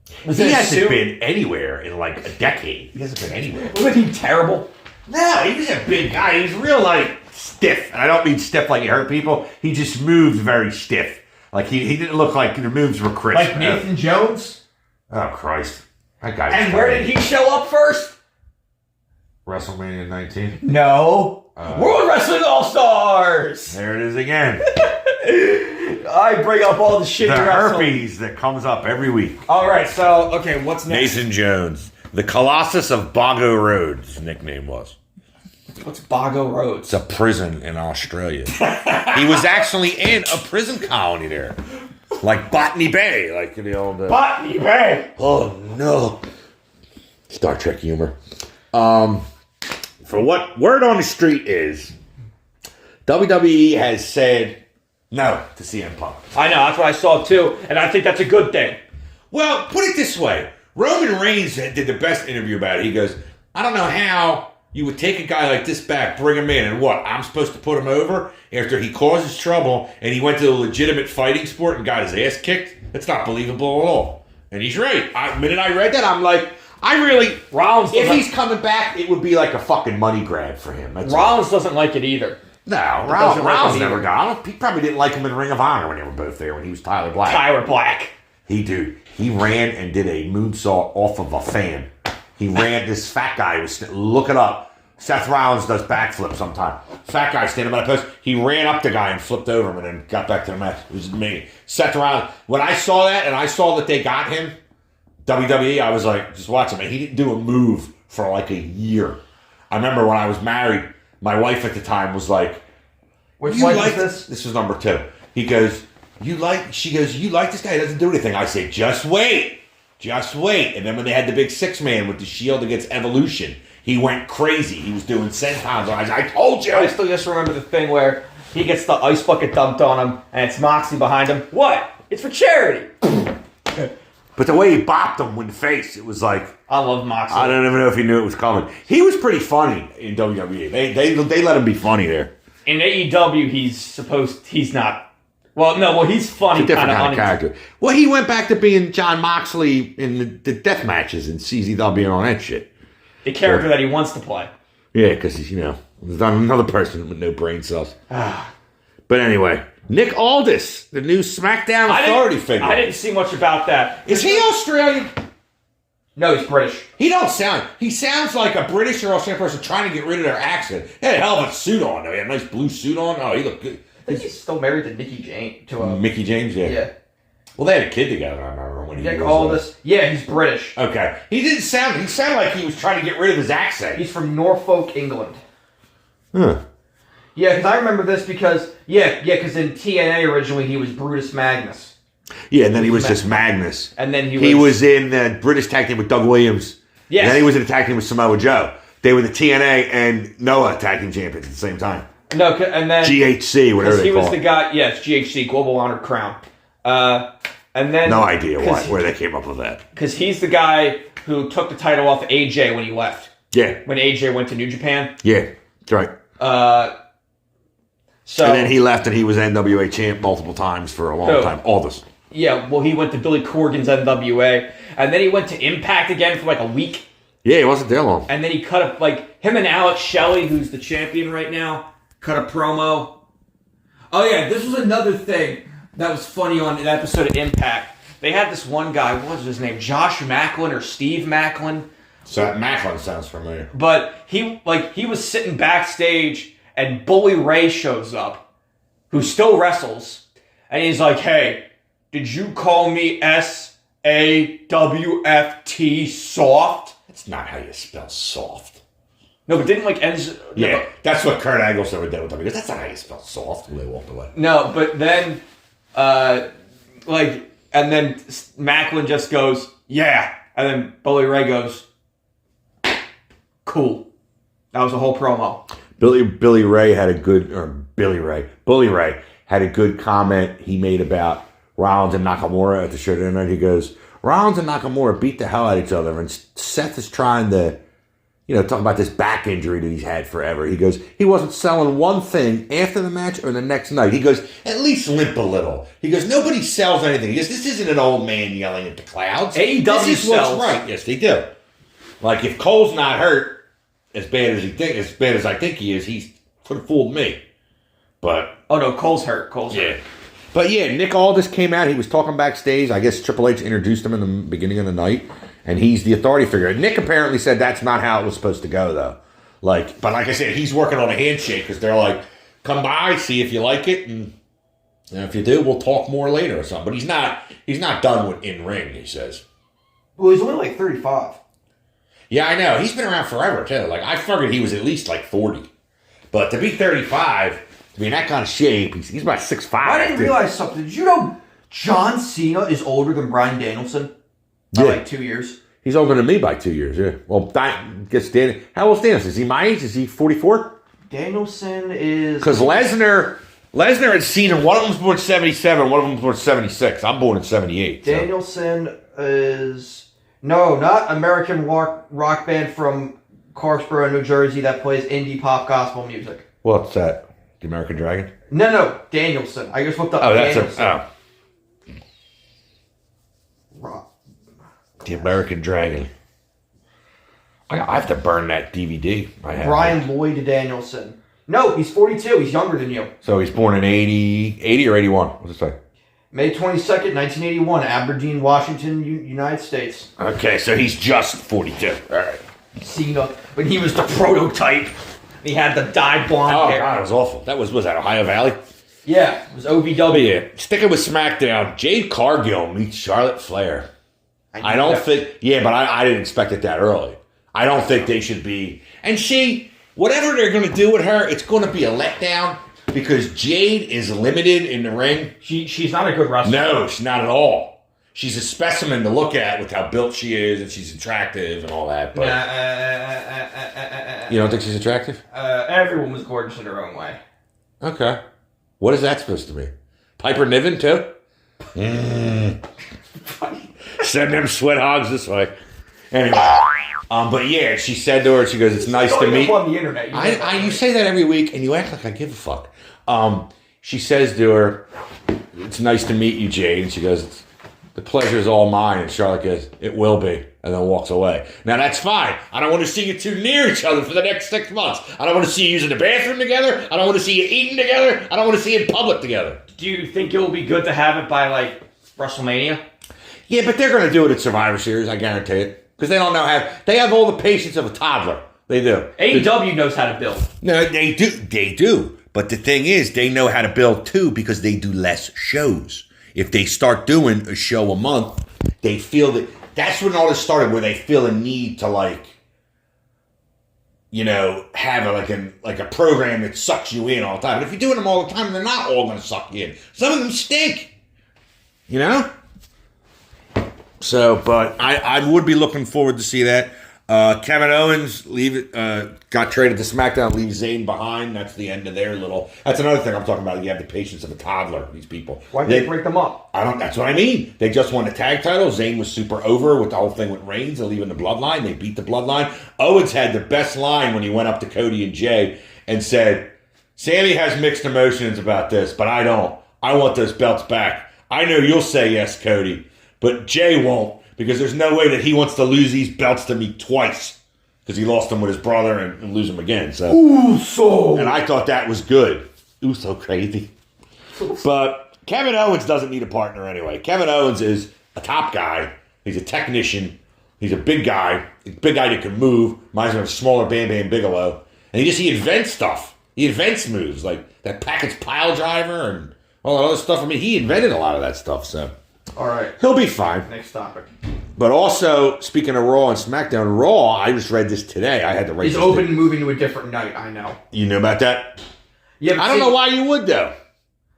He hasn't been anywhere in like a decade. He hasn't been anywhere. Wasn't he terrible? No, he was a big guy. He was real like stiff. And I don't mean stiff like he hurt people. He just moved very stiff. Like, he didn't look like the moves were crisp. Like Nathan Jones? Oh, Christ. That guy was And where did he show up first? WrestleMania 19? No. World Wrestling All-Stars! There it is again. I bring up all the shit. The herpes that comes up every week. All right, so, okay, what's next? Nathan Jones. The Colossus of Bago Road, his nickname was. What's Bago Roads? It's a prison in Australia. He was actually in a prison colony there. Like Botany Bay. Like the old... Botany Bay! Oh, no. Star Trek humor. For what word on the street is, WWE has said No, to CM Punk. I know, that's what I saw too, and I think that's a good thing. Well, put it this way. Roman Reigns did the best interview about it. He goes, I don't know how you would take a guy like this back, bring him in, and what? I'm supposed to put him over after he causes trouble and he went to a legitimate fighting sport and got his ass kicked? That's not believable at all. And he's right. The minute I read that, I'm like, Rollins, if he's coming back, it would be like a fucking money grab for him. Rollins doesn't like it either. No, Rollins never got him. He probably didn't like him in Ring of Honor when they were both there when he was Tyler Black. He ran and did a moonsault off of a fan. He ran, this fat guy, look it up. Seth Rollins does backflips sometimes. Fat guy standing by the post. He ran up the guy and flipped over him and then got back to the match. It was amazing. Seth Rollins, when I saw that and I saw that they got him, WWE, I was like, just watch him. And he didn't do a move for like a year. I remember when I was married, my wife at the time was like, which one is this? This was number 2. He goes, she goes, you like this guy? He doesn't do anything. I say, just wait. Just wait. And then when they had the big 6-man with the Shield against Evolution, he went crazy. He was doing sentons. I told you. I still just remember the thing where he gets the ice bucket dumped on him, and it's Moxley behind him. What? It's for charity. But the way he bopped him in the face, it was like... I love Moxley. I don't even know if he knew it was coming. He was pretty funny in WWE. They let him be funny there. In AEW, he's not... Well, he's funny. It's a different kind of character. Well, he went back to being John Moxley in the death matches in CZW and all that shit. The character that he wants to play. Yeah, because he's, another person with no brain cells. But anyway, Nick Aldis, the new SmackDown Authority figure. I didn't see much about that. Is he Australian? No, he's British. He sounds like a British or Australian person trying to get rid of their accent. He had a hell of a suit on, though. He had a nice blue suit on. Oh, he looked good. I think he's still married to Mickey James. Mickey James, yeah. Yeah. Well, they had a kid together, I remember. When Nick Aldis. Yeah, he's British. Okay. He sounded like he was trying to get rid of his accent. He's from Norfolk, England. Huh. Yeah, because I remember this because in TNA originally he was Brutus Magnus. Yeah, and then he was just Magnus. And then he was in the British tag team with Doug Williams. Yes. And then he was in a tag team with Samoa Joe. They were the TNA and Noah tag team champions at the same time. No, and then... GHC, whatever they call it. He was the guy... Yes, GHC, Global Honored Crown. And then... No idea where they came up with that. Because he's the guy who took the title off AJ when he left. Yeah. When AJ went to New Japan. Yeah, that's right. So... And then he left and he was NWA champ multiple times for a long time. Aldis. Yeah, well, he went to Billy Corgan's NWA. And then he went to Impact again for like a week. Yeah, he wasn't there long. And then he cut up, him and Alex Shelley, who's the champion right now, cut a promo. Oh, yeah, this was another thing that was funny on an episode of Impact. They had this one guy, what was his name? Josh Macklin or Steve Macklin? So Macklin sounds familiar. But he was sitting backstage and Bully Ray shows up, who still wrestles, and he's like, hey, did you call me S-A-W-F-T soft? That's not how you spell soft. No, but didn't Enzo... Yeah, no, that's what Kurt Angle said with WWE. That's not how you spell soft when they walked away. No, but then, and then Macklin just goes, yeah. And then Bully Ray goes, cool. That was a whole promo. Bully Ray had a good comment he made about Rollins and Nakamura at the show tonight. He goes, Rollins and Nakamura beat the hell out of each other, and Seth is trying to, talk about this back injury that he's had forever. He goes, he wasn't selling one thing after the match or the next night. He goes, at least limp a little. He goes, nobody sells anything. He goes, this isn't an old man yelling at the clouds. AEW this is sells. What's right. Yes, they do. Like, if Cole's not hurt as bad as I think he is, he's could have fooled me. But oh no, Cole's hurt. Hurt. But yeah, Nick Aldis came out. He was talking backstage. I guess Triple H introduced him in the beginning of the night, and he's the authority figure. Nick apparently said that's not how it was supposed to go, though. But like I said, he's working on a handshake because they're like, "Come by, see if you like it, and if you do, we'll talk more later or something." But he's not done with in ring. He says. Well, he's only 35. Yeah, I know. He's been around forever too. I figured he was at least 40, but to be 35. To be in that kind of shape, he's about 6'5". I didn't realize something. Did you know John Cena is older than Bryan Danielson? By 2 years. He's older than me by 2 years, yeah. Well, I guess how old's Danielson? Is he my age? Is he 44? Danielson is... Because Lesnar Lesnar and Cena, one of them's born 77, one of them's born 76. I'm born in 78. So. Danielson is... No, not American rock band from Corksboro, New Jersey that plays indie pop gospel music. What's that? The American Dragon? No, Danielson. I just looked up Danielson. The American Dragon. I have to burn that DVD. Brian Lloyd Danielson. No, he's 42. He's younger than you. So he's born in 80 or 81? What's it say? May 22nd, 1981, Aberdeen, Washington, United States. Okay, so he's just 42. All right. Cena, when he was the prototype. He had the dyed blonde hair. Oh, God, it was awful. Was that Ohio Valley? Yeah, it was OVW. Yeah. Sticking with SmackDown, Jade Cargill meets Charlotte Flair. I don't think... Yeah, but I didn't expect it that early. I don't think they should be... And whatever they're going to do with her, it's going to be a letdown because Jade is limited in the ring. She's not a good wrestler. No, she's not at all. She's a specimen to look at with how built she is and she's attractive and all that. But you don't think she's attractive? Everyone was gorgeous in her own way. Okay. What is that supposed to be? Piper Niven, too? Send them sweat hogs this way. Anyway. But yeah, she said to her, she goes, it's nice to meet... on the internet. You say that every week, and you act like I give a fuck. She says to her, it's nice to meet you, Jade. And she goes, the pleasure is all mine. And Charlotte goes, it will be. And then walks away. Now, that's fine. I don't want to see you two near each other for the next 6 months. I don't want to see you using the bathroom together. I don't want to see you eating together. I don't want to see you in public together. Do you think it will be good to have it by, WrestleMania? Yeah, but they're going to do it at Survivor Series, I guarantee it. Because they don't know how... They have all the patience of a toddler. They do. AEW knows how to build. No, they do. They do. But the thing is, they know how to build too because they do less shows. If they start doing a show a month, they feel that... That's when all this started, where they feel a need to, have a program that sucks you in all the time. But if you're doing them all the time, they're not all going to suck you in. Some of them stink. You know? So, but I would be looking forward to see that. Kevin Owens got traded to SmackDown, leave Zayn behind. That's the end of their little... That's another thing I'm talking about. You have the patience of a toddler, these people. Why did they break them up? That's what I mean. They just won the tag title. Zayn was super over with the whole thing with Reigns. They're leaving the Bloodline. They beat the Bloodline. Owens had the best line when he went up to Cody and Jay and said, Sammy has mixed emotions about this, but I don't. I want those belts back. I know you'll say yes, Cody. But Jay won't, because there's no way that he wants to lose these belts to me twice, because he lost them with his brother and lose them again. So, and I thought that was good. So crazy. But Kevin Owens doesn't need a partner anyway. Kevin Owens is a top guy. He's a technician. He's a big guy. He's a big guy that can move. Reminds me of a smaller Bam Bam Bigelow. And he invents stuff. He invents moves, like that package pile driver and all that other stuff. I mean, he invented a lot of that stuff, so... All right. He'll be fine. Next topic. But also, speaking of Raw and SmackDown, Raw, I just read this today. I had to write He's open and moving to a different night, I know. You know about that? Yeah, I don't know why you would, though.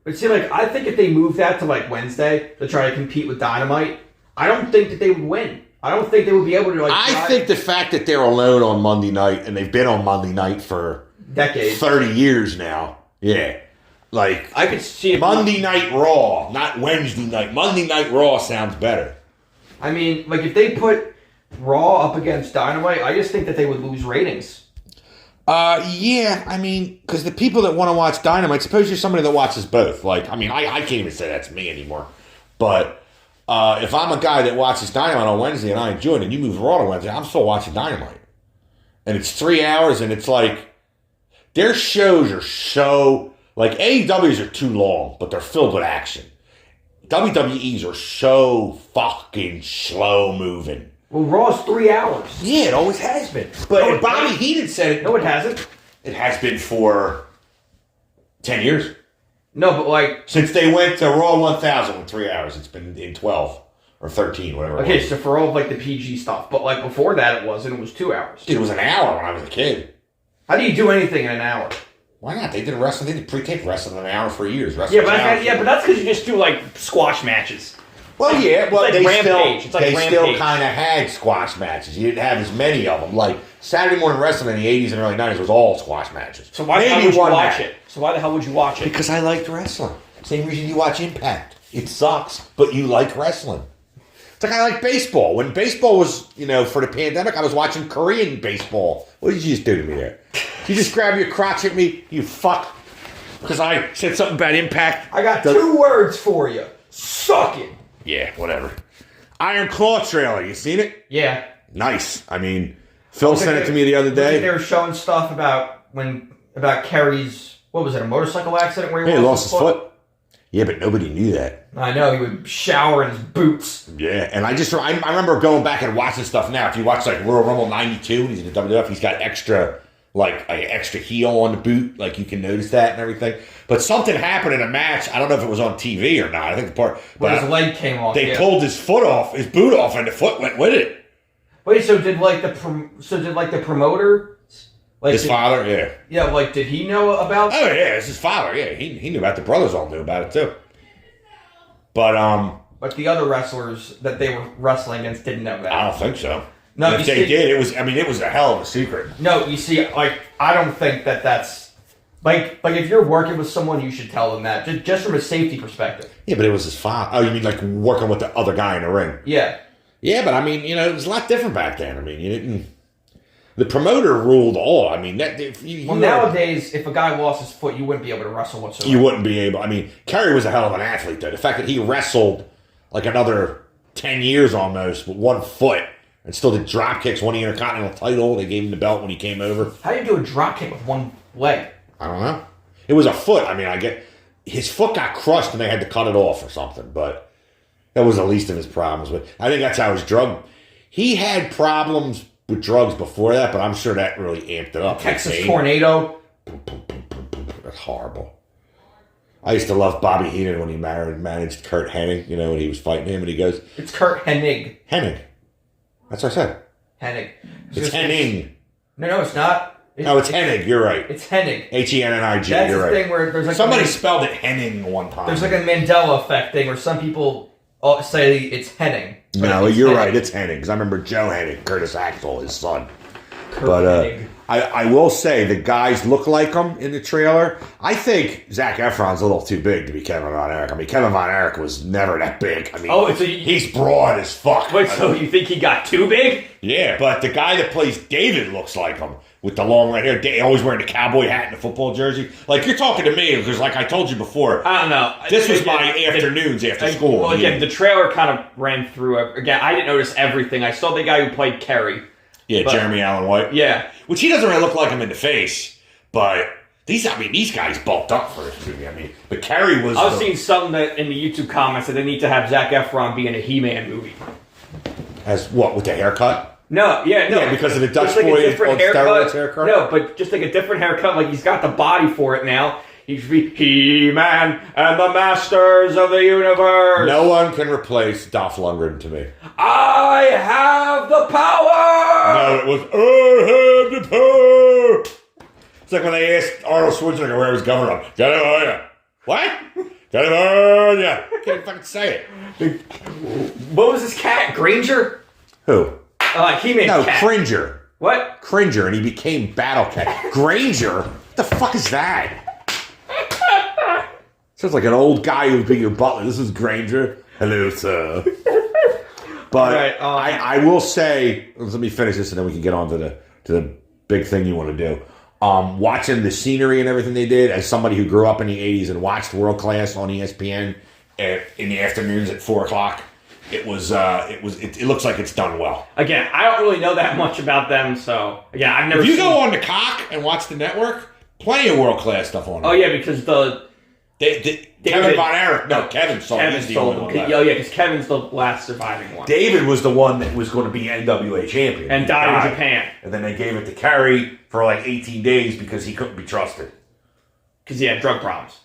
But see, I think if they move that to, Wednesday to try to compete with Dynamite, I don't think that they would win. I don't think they would be able to, I think the fact that they're alone on Monday night, and they've been on Monday night for... decades. 30 years now. Yeah. I could see it. Monday Night Raw, not Wednesday night. Monday Night Raw sounds better. I mean, if they put Raw up against Dynamite, I just think that they would lose ratings. Yeah, I mean, because the people that want to watch Dynamite, suppose you're somebody that watches both. I can't even say that's me anymore. But if I'm a guy that watches Dynamite on Wednesday and I enjoy it, and you move Raw to Wednesday, I'm still watching Dynamite. And it's 3 hours, and it's their shows are so... AEWs are too long, but they're filled with action. WWEs are so fucking slow moving. Well, Raw's 3 hours. Yeah, it always has been. But Bobby Heenan said it. No, it hasn't. It has been for 10 years. No, but since they went to Raw 1000 with 3 hours, it's been in 12 or 13, whatever. Okay, so for all of the PG stuff, but before that it was 2 hours. It was an hour when I was a kid. How do you do anything in an hour? Why not? They did wrestling. They did pre-tape wrestling in an hour for years. Yeah, but that's because you just do squash matches. Well, yeah, well, they Rampage. still kind of had squash matches. You didn't have as many of them. Saturday morning wrestling in the 80s and early 90s was all squash matches. So why the hell would you watch it? So why the hell would you watch it? Because I liked wrestling. Same reason you watch Impact. It sucks, but you like wrestling. It's like I like baseball. When baseball was, for the pandemic, I was watching Korean baseball. What did you just do to me there? You just grab your crotch, hit me, you fuck. Because I said something about Impact. I got 2 words for you. Suck it. Yeah, whatever. Iron Claw trailer. You seen it? Yeah. Nice. I mean, Phil sent it to me the other day. They were showing stuff about Kerry's, what was it, a motorcycle accident where he lost his foot? Yeah, but nobody knew that. I know, he would shower in his boots. Yeah, and I remember going back and watching stuff now. If you watch like Royal Rumble 92 and he's in the WWF, he's got extra heel on the boot. Like you can notice that and everything. But something happened in a match. I don't know if it was on TV or not. I think but his leg came off. They pulled his boot off, and the foot went with it. Wait, so did the promoter? His father, yeah. Yeah, did he know about? Oh yeah, it's his father. Yeah, he knew about it. The brothers all knew about it too. But the other wrestlers that they were wrestling against didn't know that. I don't think so. No, if they did, it was a hell of a secret. No, you see, I don't think that's if you're working with someone, you should tell them that just from a safety perspective. Yeah, but it was his father. Oh, you mean like working with the other guy in the ring? Yeah. Yeah, but I mean, it was a lot different back then. I mean, you didn't. The promoter ruled all. I mean, nowadays, if a guy lost his foot, you wouldn't be able to wrestle whatsoever. You wouldn't be able. I mean, Kerry was a hell of an athlete, though. The fact that he wrestled like another 10 years almost with 1 foot and still did drop kicks, won the Intercontinental title. They gave him the belt when he came over. How do you do a drop kick with 1 leg? I don't know. It was a foot. I mean, his foot got crushed and they had to cut it off or something, but that was the least of his problems. But I think that's how his drug. He had problems with drugs before that, but I'm sure that really amped it up. Texas Tornado. That's horrible. I used to love Bobby Heenan when he managed Kurt Hennig, when he was fighting him, and he goes... It's Kurt Hennig. Hennig. That's what I said. Hennig. It's Hennig. No, it's not. It's Hennig. You're right. It's Hennig. Hennig. That's you're the right. Thing where there's somebody spelled it Henning one time. There's like a Mandela effect thing where some people say it's Hennig. No, you're right. It's Hennig. Because I remember Joe Hennig, Curtis Axel, his son. Hennig. I will say the guys look like him in the trailer. I think Zac Efron's a little too big to be Kevin Von Erich. I mean, Kevin Von Erich was never that big. I mean, he's broad as fuck. Wait, so you think he got too big? Yeah, but the guy that plays David looks like him with the long red hair, always wearing the cowboy hat and the football jersey. Like, you're talking to me because, like I told you before, I don't know. This was my afternoons after school. Well, again, the trailer kind of ran through. Again, I didn't notice everything. I saw the guy who played Kerry. Yeah, Jeremy Allen White. Yeah. Which he doesn't really look like him in the face, but these guys bulked up for this movie. I mean, but Kerry was... I was seeing something that in the YouTube comments that they need to have Zac Efron be in a He-Man movie. As what, with the haircut? No. Yeah, because of the Dutch boy on steroids haircut? No, but just like a different haircut. Like, he's got the body for it now. He should be He-Man and the Masters of the Universe. No one can replace Dolph Lundgren to me. I have the power! No, it was, I have the power! It's like when they asked Arnold Schwarzenegger where he was governor of. California. What? California. Can't fucking say it. What was this cat? Granger? Who? He-Man No, cat. Cringer. What? Cringer, and he became Battle Cat. Granger? What the fuck is that? Sounds like an old guy who would be your butler. This is Granger. Hello, sir. But right, I will say, let me finish this and then we can get on to the big thing you want to do. Watching the scenery and everything they did, as somebody who grew up in the 80s and watched World Class on ESPN in the afternoons at 4 o'clock, it looks like it's done well. Again, I don't really know that much about them, so again, I've never. If you go on the Cock and watch the network, plenty of World Class stuff on it. Oh yeah, because Kevin Von Erich. No, Kevin sold. He's the only one left. Oh yeah, because Kevin's the last surviving one. David was the one that was going to be NWA champion and died in Japan. And then they gave it to Kerry for like 18 days because he couldn't be trusted because he had drug problems.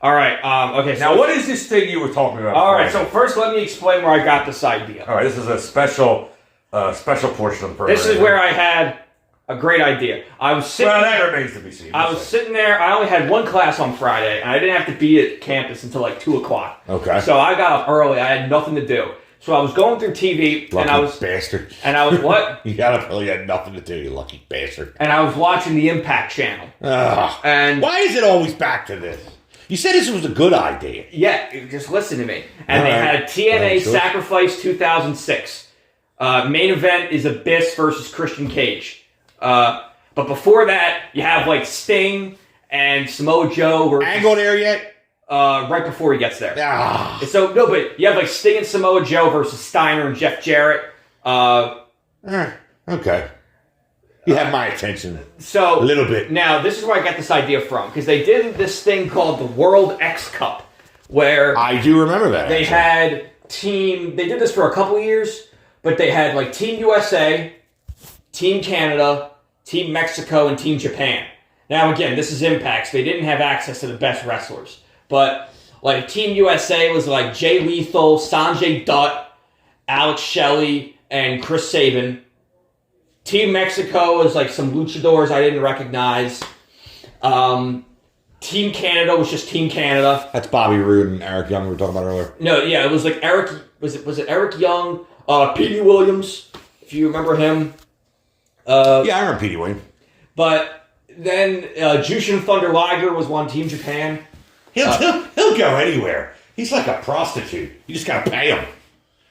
All right. Okay. So now, what is this thing you were talking about? All right. So first, let me explain where I got this idea. All right. This is a special portion of the program. This is where I had a great idea. I was sitting. Well, that remains to be seen. I was sitting there. I only had one class on Friday, and I didn't have to be at campus until like 2 o'clock. Okay. So I got up early. I had nothing to do. So I was going through TV, Lucky and I was bastard. and I was what? You really had nothing to do, you lucky bastard. And I was watching the Impact channel. Ugh. And why is it always back to this? You said this was a good idea. yeah, just listen to me. And they right. had TNA Sure. Sacrifice 2006. Main event is Abyss versus Christian Cage. But before that, you have like Sting and Samoa Joe. Versus, Ain't go there yet? right before he gets there. Ah. So no, but you have like Sting and Samoa Joe versus Steiner and Jeff Jarrett. Okay. You have my attention. So A little bit. Now this is where I got this idea from, because they did this thing called the World X Cup, where I do remember that. they had team. They did this for a couple of years, but they had like Team USA, Team Canada, Team Mexico, and Team Japan. Now again, this is Impact. So they didn't have access to the best wrestlers, but like Team USA was like Jay Lethal, Sanjay Dutt, Alex Shelley, and Chris Sabin. Team Mexico was like some luchadors I didn't recognize. Team Canada was just Team Canada. That's Bobby Roode and Eric Young we were talking about earlier. No, yeah, it was like Eric. Was it Eric Young? Petey Williams, if you remember him. Yeah, I remember Petey Williams. But then Jushin Thunder Liger was one Team Japan. He'll go anywhere. He's like a prostitute. You just gotta pay him.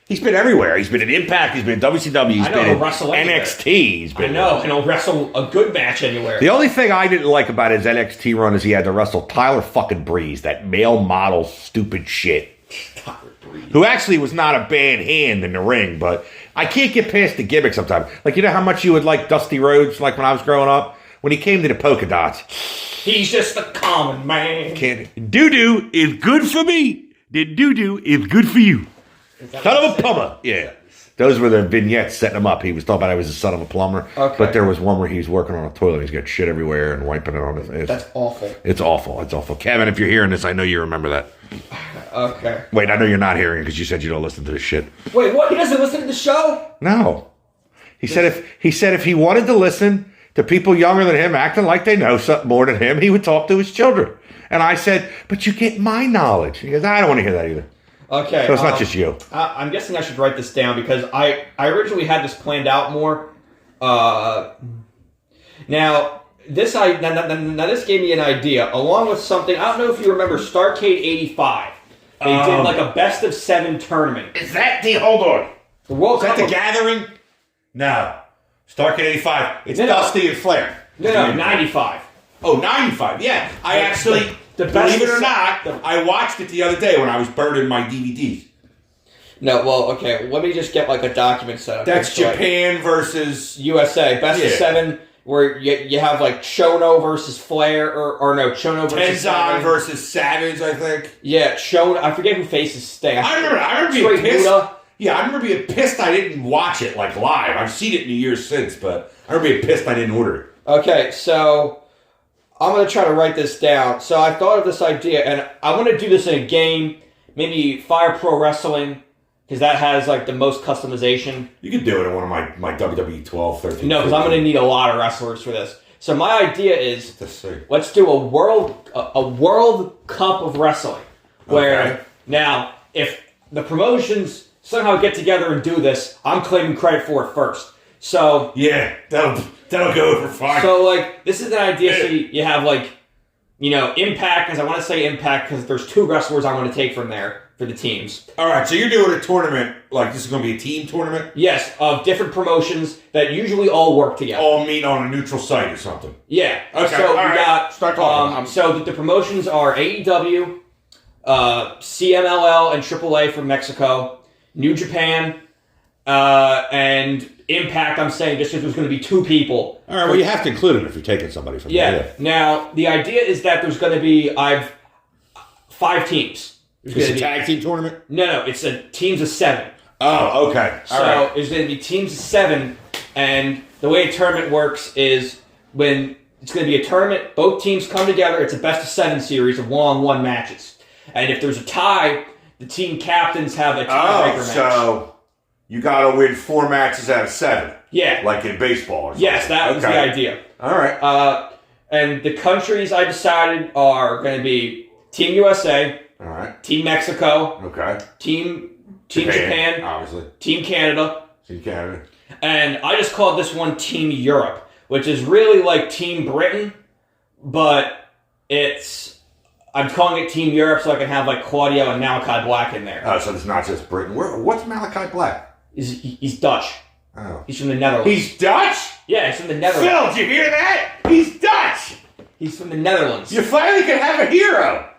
He's been everywhere. He's been in Impact. He's been in WCW. He's I know, been he'll in wrestle anywhere. NXT. He's been. I know, and he'll wrestle a good match anywhere. The only thing I didn't like about his NXT run is he had to wrestle Tyler fucking Breeze, that male model stupid shit. Tyler Breeze. Who actually was not a bad hand in the ring, but I can't get past the gimmick sometimes. Like, you know how much you would like Dusty Rhodes, like when I was growing up? When he came to the polka dots. He's just a common man. Doo-doo is good for me. The doo-doo is good for you. Son of a plumber. Yeah. Those were the vignettes setting him up. He was talking about I was the son of a plumber. Okay. But there was one where he was working on a toilet. He's got shit everywhere and wiping it on his face. That's awful. It's awful. It's awful. Kevin, if you're hearing this, I know you remember that. Okay. Wait, I know you're not hearing it because you said you don't listen to this shit. Wait, what? He doesn't listen to the show? No. He said if he wanted to listen to people younger than him acting like they know something more than him, he would talk to his children. And I said, but you get my knowledge. He goes, I don't want to hear that either. Okay. So it's not just you. I'm guessing I should write this down because I originally had this planned out more. Now this gave me an idea along with something. I don't know if you remember Starrcade '85. They did like a best of 7 tournament. Is that the hold on? The World Is that Cup the gathering? No. Starrcade '85. It's No. Dusty and Flair. No, 95. Oh, 95. Yeah. I actually, the best believe it or of- not, I watched it the other day when I was burning my DVDs. No, well, okay. Let me just get like a document set up. That's So, like, Japan versus... USA best of Yeah. 7, where you have like Chono versus Flair, or no, Chono versus Tenzan Savage. versus Savage, I think. Yeah, Chono. I forget who faces Sting. I remember being Straight pissed. Buddha. Yeah, I remember being pissed I didn't watch it like live. I've seen it in the years since, but I remember being pissed I didn't order it. Okay, so I'm going to try to write this down. So I thought of this idea, and I want to do this in a game, maybe Fire Pro Wrestling, because that has like the most customization. You could do it in one of my WWE 12, 13. No, because I'm going to need a lot of wrestlers for this. So my idea is, Let's see. let's do a World Cup of Wrestling, where Okay. now if the promotions somehow get together and do this, I'm claiming credit for it first. So Yeah, that'll go over fine. So, like, this is an idea. So you have, like, you know, Impact, because I want to say Impact because there's 2 wrestlers I want to take from there for the teams. All right, so you're doing a tournament, like this is going to be a team tournament? Yes, of different promotions that usually all work together. All meet on a neutral site or something. Yeah. Okay, So all we right. got. Start talking. So the promotions are AEW, CMLL and AAA from Mexico, New Japan, and Impact. I'm saying just because there's going to be 2 people. All right, well, you have to include them if you're taking somebody from Yeah. there. Now the idea is that there's going to be 5 teams. There's It's gonna a be- tag team tournament? No, it's a teams of 7. Oh, okay. So All right. there's going to be teams of 7, and the way a tournament works is when it's going to be a tournament, both teams come together. It's a best of 7 series of one-on-one matches, and if there's a tie, the team captains have a tiebreaker match. So you got to win 4 matches out of 7. Yeah. Like in baseball or something. Yes, that was the idea. All right. And the countries I decided are going to be Team USA, All right. Team Mexico, Okay. Team Team Japan, obviously. Team Canada. Team Canada. And I just called this one Team Europe, which is really like Team Britain, but I'm calling it Team Europe so I can have like Claudio and Malachi Black in there. Oh, so it's not just Britain. What's Malachi Black? He's Dutch. Oh. He's from the Netherlands. He's Dutch? Yeah, he's from the Netherlands. Phil, did you hear that? He's Dutch! He's from the Netherlands. You finally can have a hero!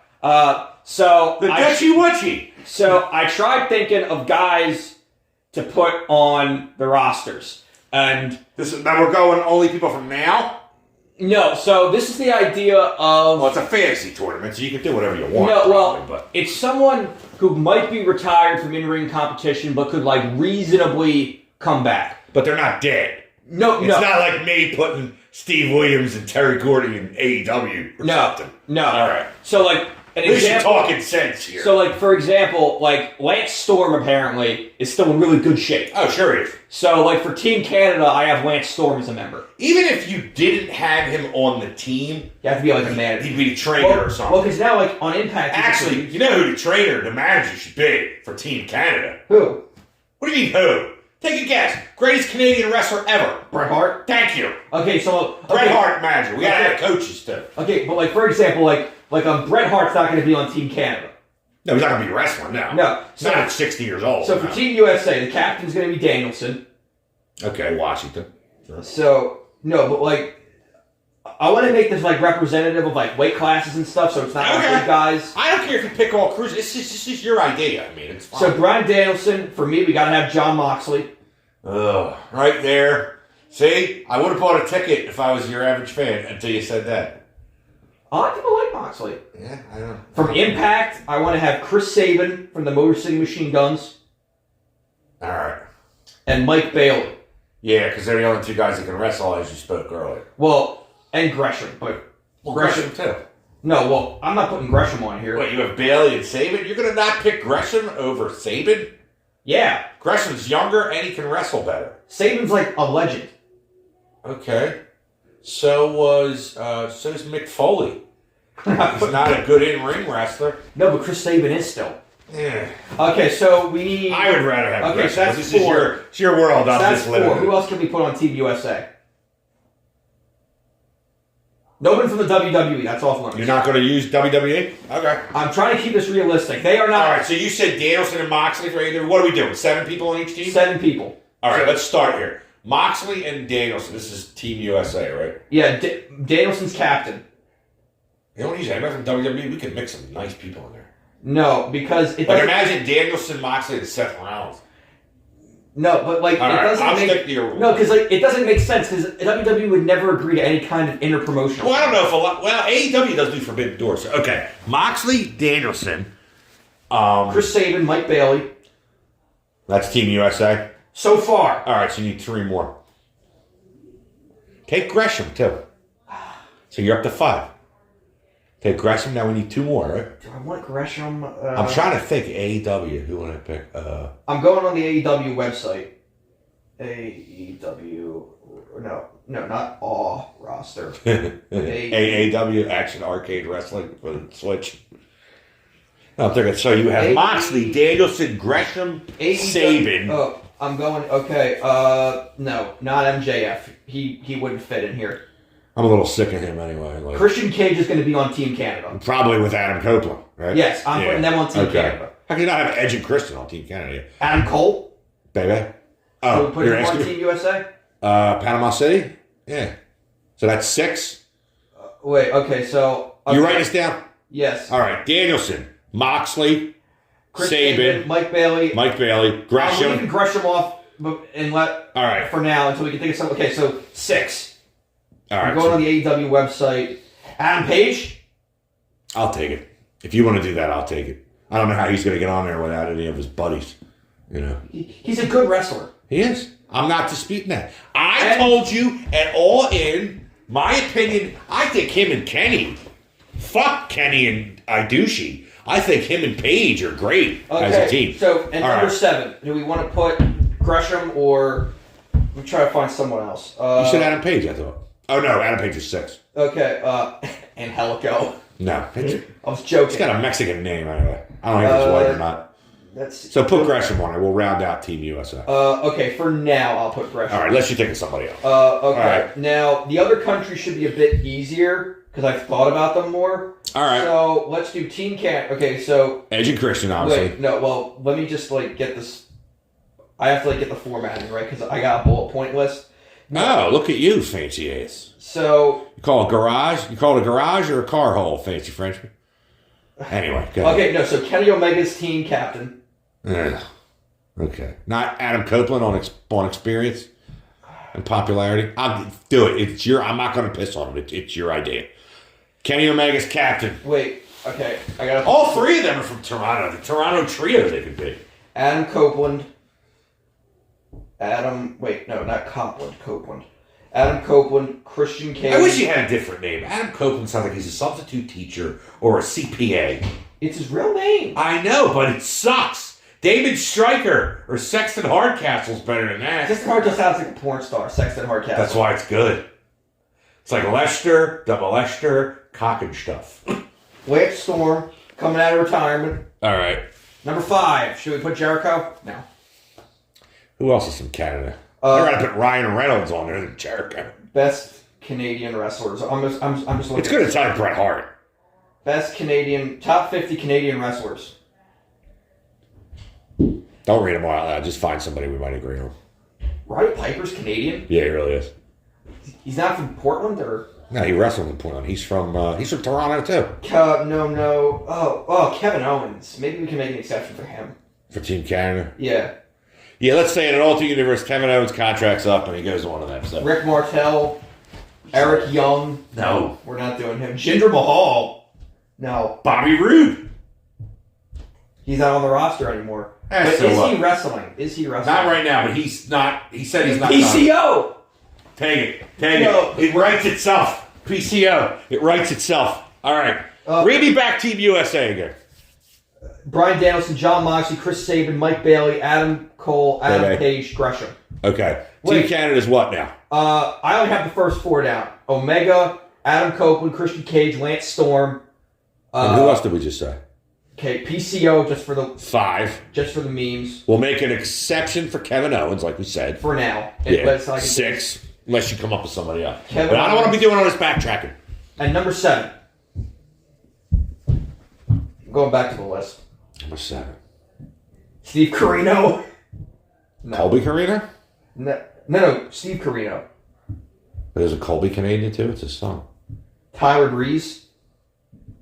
So the Dutchy Wutchy. So I tried thinking of guys to put on the rosters. And now we're going only people from now? No, so this is the idea of... Well, it's a fantasy tournament, so you can do whatever you want. No, well, probably, but it's someone who might be retired from in-ring competition, but could, like, reasonably come back. But they're not dead. No. It's not like me putting Steve Williams and Terry Gordy in AEW or something. No. All right. So, like, an At least you're example... talking sense here. So, like, for example, like, Lance Storm, apparently, is still in really good shape. Oh, sure he is. So, like, for Team Canada, I have Lance Storm as a member. Even if you didn't have him on the team... You have to be, like, a manager. He'd be the trainer or something. Well, because now, like, on Impact... Actually, you know who the trainer, the manager should be for Team Canada? Who? What do you mean, who? Take a guess. Greatest Canadian wrestler ever. Bret Hart? Thank you. Okay, so... Bret Hart manager. We gotta have coaches, too. Okay, but, like, for example, like Bret Hart's not going to be on Team Canada. No, he's not going to be wrestling now. No. He's not at 60 years old. So for Team USA, the captain's going to be Danielson. Okay, Washington. Sure. So, no, but, like, I want to make this, like, representative of, like, weight classes and stuff, so it's not like big guys. I don't care if you pick all cruisers. This is your idea. I mean, it's fine. So Bryan Danielson, for me, we got to have Jon Moxley. Ugh, right there. See? I would have bought a ticket if I was your average fan until you said that. A lot of people like Moxley. Yeah, I know. From Impact, I want to have Chris Sabin from the Motor City Machine Guns. All right. And Mike Bailey. Yeah, because they're the only two guys that can wrestle, as you spoke earlier. Well, and Gresham. But Gresham too. No, well, I'm not putting Gresham on here. What, you have Bailey and Sabin? You're going to not pick Gresham over Sabin? Yeah. Gresham's younger and he can wrestle better. Sabin's like a legend. Okay. So's Mick Foley. He's not a good in-ring wrestler. No, but Chris Sabin is still. Yeah. Okay, so we need... I would rather have Okay, Gresham. so that's this four. It's your world. So I'm that's just four. living. Who else can we put on Team USA? Nobody from the WWE. That's off limits. You're not going to use WWE? Okay. I'm trying to keep this realistic. They are not... All right, so you said Danielson and Moxley for either. What are we doing? 7 people on each team? 7 people. All right, let's start here. Moxley and Danielson. This is Team USA, right? Yeah, Danielson's captain. You don't use anybody from WWE. We could mix some nice people in there. No, because it Like doesn't... imagine Danielson, Moxley, and Seth Rollins. No, but like All it right, doesn't I'll make... stick to your rules. No, because like it doesn't make sense because WWE would never agree to any kind of interpromotional. Well, I don't know if a lot... Well, AEW does do Forbidden Doors. Okay. Moxley, Danielson. Chris Sabin, Mike Bailey. That's Team USA. So far. All right, so you need 3 more. Take Gresham, too. So you're up to 5. Take Gresham, now we need 2 more, right? Do I want Gresham? I'm trying to think. AEW, who would I pick? I'm going on the AEW website. AEW... No, not AW roster. AAW, Action Arcade Wrestling for the Switch. I'm thinking, so you have Moxley, Danielson, Gresham, Sabin. Oh, I'm going... Okay, no, not MJF. He wouldn't fit in here. I'm a little sick of him anyway. Like, Christian Cage is going to be on Team Canada. probably with Adam Copeland, right? Yes, I'm putting them on Team Canada. How can you not have Edge and Christian on Team Canada? Adam Cole? Baby? So Oh, we put you're him on asking? Team USA? Panama City? Yeah. So that's 6? Wait, okay, so... Okay. You write this down? Yes. All right. Danielson, Moxley, Chris Sabin, Mike Bailey. Gresham. I'm leaving Gresham off and let... All right. For now, until we can think of something. Okay, so 6. All right. I'm going on the AEW website. Adam Page? I'll take it. If you want to do that, I'll take it. I don't know how he's going to get on there without any of his buddies. You know. He's a good wrestler. He is. I'm not disputing that. I told you at All In, my opinion, I think him and Kenny, fuck Kenny and Idushi. I think him and Page are great as a team. So, and All number right. 7, do we want to put Gresham or... I'm trying to find someone else. You said Adam Page, I thought. Oh, no, Adam Page is 6. Okay, Angelico. No. I was joking. He's got a Mexican name, anyway. I don't know if it's white or not. So put Gresham on it. We'll round out Team USA. Okay, for now, I'll put Gresham. All right, unless you think of somebody else. Okay. All right. Now, the other countries should be a bit easier because I've thought about them more. All right. So, let's do Team Canada. Okay, so... Edge and Christian, obviously. Wait, no, well, let me just, get this... I have to, get the formatting, right? Because I got a bullet point list. Oh, look at you, fancy ass. So... You call it garage? You call it a garage or a car hole, fancy Frenchman? Anyway, go ahead. Okay, no, so Kenny Omega's team captain. Okay. Not Adam Copeland on experience and popularity. I'll do it. I'm not going to piss on him. It's your idea. Kenny Omega's captain. Wait, okay. All three of them are from Toronto. The Toronto trio they could be. Adam Copeland. Not Copeland. Adam Copeland, Christian Cage. I wish he had a different name. Adam Copeland sounds like he's a substitute teacher or a CPA. It's his real name. I know, but it sucks. David Stryker or Sexton Hardcastle's better than that. Sexton Hardcastle sounds like a porn star. Sexton Hardcastle. That's why it's good. It's like Lester, double Lester, cock and stuff. Lance Storm, coming out of retirement. All right. Number 5. Should we put Jericho? No. Who else is from Canada? They're going to put Ryan Reynolds on there than Jericho. Best Canadian wrestlers. I'm just looking. It's good to type Bret Hart. Best Canadian, top 50 Canadian wrestlers. Don't read them all out loud. Just find somebody we might agree on. Roddy Piper's Canadian? Yeah, he really is. He's not from Portland, or? No, he wrestled in Portland. He's from Toronto too. No. Oh, Kevin Owens. Maybe we can make an exception for him. For Team Canada? Yeah. Yeah, let's say in an alternate universe, Kevin Owens' contract's up and he goes to one of them. So. Rick Martel, Eric Young. No. We're not doing him. Jinder Mahal. No. Bobby Roode. He's not on the roster anymore. But is he wrestling? Not right now, but he's not. He said he's not. PCO. Take it. It writes itself. PCO. It writes itself. All right. Read me back Team USA again. Bryan Danielson, John Moxley, Chris Sabin, Mike Bailey, Adam Cole, Adam Page, Gresham. Okay. Team Canada's what now? I only have the first 4 down. Omega, Adam Copeland, Christian Cage, Lance Storm. And who else did we just say? Okay, PCO just for the 5. Just for the memes. We'll make an exception for Kevin Owens, like we said. For now. Yeah. 6, unless you come up with somebody else. Kevin but I don't want to be doing all this backtracking. And number 7. I'm going back to the list. Number 7. Steve Corino. No. Colby Corino? No, Steve Corino. But is a Colby Canadian too? It's his son. Tyler Breeze.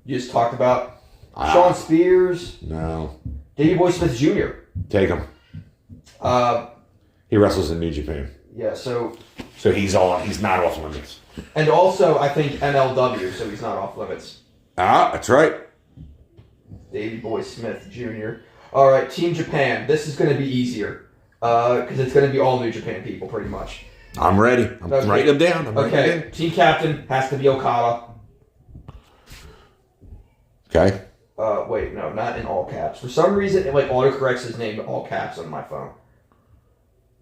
You just talked about. Sean Spears. No. Davey Boy Smith Jr. Take him. He wrestles in New Japan. Yeah, so he's not off limits. And also, I think MLW, so he's not off limits. That's right. Davey Boy Smith Jr. All right, Team Japan. This is going to be easier because it's going to be all New Japan people, pretty much. I'm ready. I'm writing them down. Okay, team captain has to be Okada. Okay. Wait, no, not in all caps. For some reason, it autocorrects his name to all caps on my phone.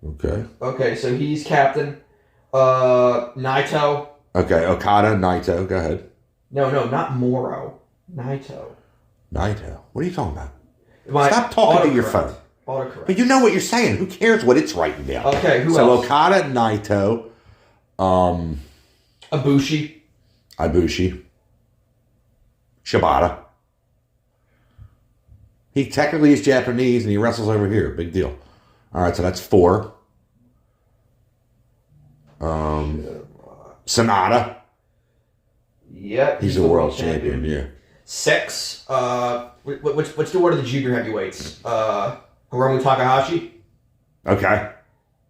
Okay. Okay, so he's captain. Naito. Okay, Okada, Naito. Go ahead. No, not Moro. Naito. What are you talking about? Stop talking to your phone. Autocorrect. But you know what you're saying. Who cares what it's writing down? Okay, who else? So Okada, Naito. Ibushi. Shibata. He technically is Japanese and he wrestles over here. Big deal. All right, so that's 4. Sonata. Yep. He's a world champion, yeah. 6. Let's do one of the junior heavyweights. Hiromu Takahashi. Okay.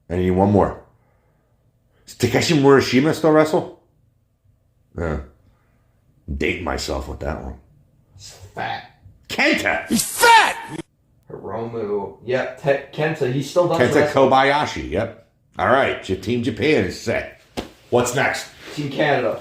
And you need one more. Does Takeshi Murashima still wrestle? Yeah. I'm dating myself with that one. He's fat. Kenta! He's fat! Hiromu. Yep. Kenta. He still does Kenta Kobayashi. Yep. All right. Team Japan is set. What's next? Team Canada.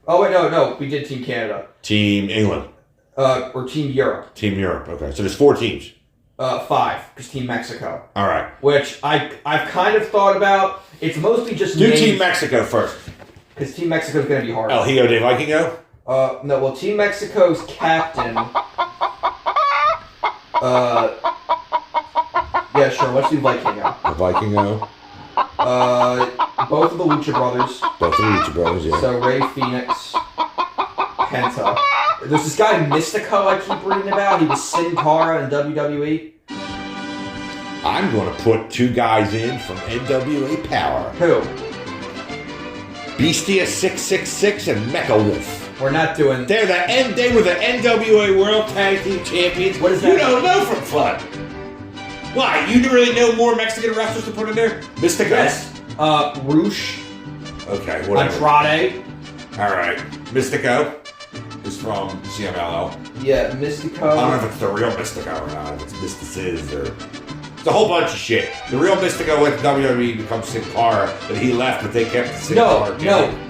Oh, wait, no. We did Team Canada. Team England. Or Team Europe. Team Europe. Okay. So there's 4 teams. 5, because Team Mexico. All right. Which I've kind of thought about. It's mostly just do names. Team Mexico first. Because Team Mexico is going to be hard. El Hijo de Vikingo? No, well, Team Mexico's captain... Yeah, sure. Let's do Vikingo. The Vikingo. Both of the Lucha Brothers. Both of the Lucha Brothers, yeah. So Rey Fenix, Penta. There's this guy Mystico I keep reading about. He was Sin Cara in WWE. I'm going to put two guys in from NWA Power. Who? Beastia 666 and Mecha Wolf. We're not doing. They were the NWA World Tag Team Champions. What is that? You don't know from fun. Why? You really know more Mexican wrestlers to put in there? Mystico? Yes. Roosh. Okay, whatever. Andrade. All right. Mystico is from CMLL. Yeah, I Mystico. don't know if it's the real Mystico or not. If it's Mysticis or... It's a whole bunch of shit. The real Mystico with WWE becomes Sin Cara, but he left, but they kept the Sin Cara.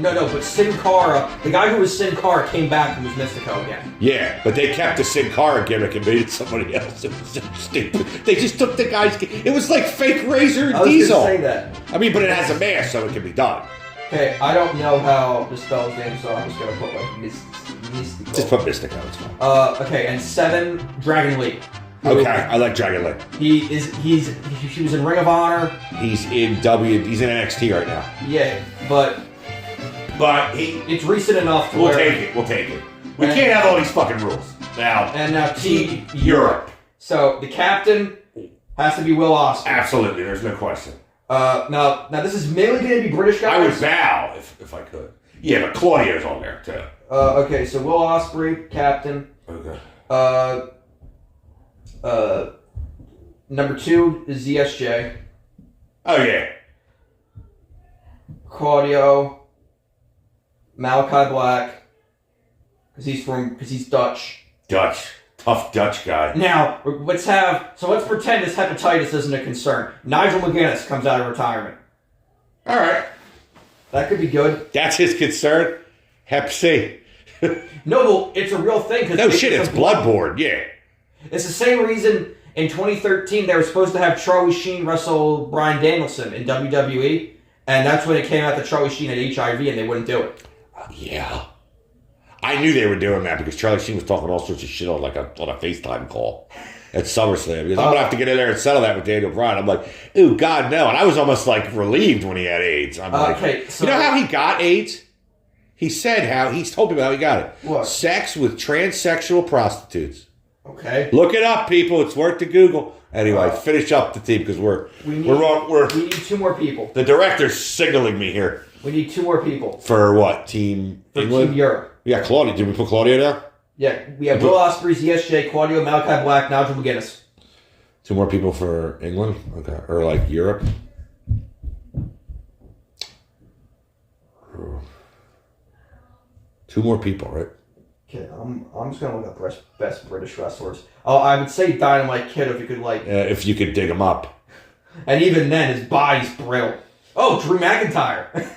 No, but Sin Cara, the guy who was Sin Cara came back and was Mystico again. Yeah, but they kept the Sin Cara gimmick and made it somebody else. It was so stupid. They just took the guy's... It was like fake Razor and I was Diesel. gonna say that. I mean, but it has a mask, so it can be done. Okay, I don't know how to spell his name, so I'm just gonna put like Mystico. Just put Mystico, it's fine. Okay, and 7, Dragon Lee. Okay, I like Dragon Lee. He was in Ring of Honor. He's in NXT right now. Yeah, but it's recent enough to We'll take it. We can't have all these fucking rules. Now Team Europe. So the captain has to be Will Ospreay. Absolutely, there's no question. Now this is mainly going to be British guys. I would bow if I could. Yeah, but Claudio's on there too. Okay, so Will Ospreay, captain. Okay. Number 2 is ZSJ. Oh yeah. Claudio. Malachi Black. Because he's Dutch. Tough Dutch guy. Now, let's pretend this hepatitis isn't a concern. Nigel McGuinness comes out of retirement. All right. That could be good. That's his concern? Hep C. No, well, it's a real thing. No shit, it's bloodborne, yeah. It's the same reason in 2013 they were supposed to have Charlie Sheen wrestle Bryan Danielson in WWE, and that's when it came out that Charlie Sheen had HIV and they wouldn't do it. Yeah. I knew they were doing that because Charlie Sheen was talking all sorts of shit on a FaceTime call at SummerSlam. Because I'm going to have to get in there and settle that with Daniel Bryan. I'm like, ooh, God, no. And I was almost like relieved when he had AIDS. I'm like, okay, so, you know how he got AIDS? He said he told people how he got it. What? Sex with transsexual prostitutes. Okay. Look it up, people. It's worth the Google. Anyway, finish up the team because we need 2 more people. The director's signaling me here. We need 2 more people. For what? Team England? Team Europe. Yeah, Claudio. Did we put Claudio down? Yeah, we have Will Ospreay, ZSJ, Claudio, Malachi Black, Nigel McGuinness. 2 more people for England? Okay. Or like Europe? Two more people, right? Okay, I'm just gonna look up best British wrestlers. Oh, I would say Dynamite Kid if you could if you could dig him up. And even then, his body's brittle. Oh, Drew McIntyre.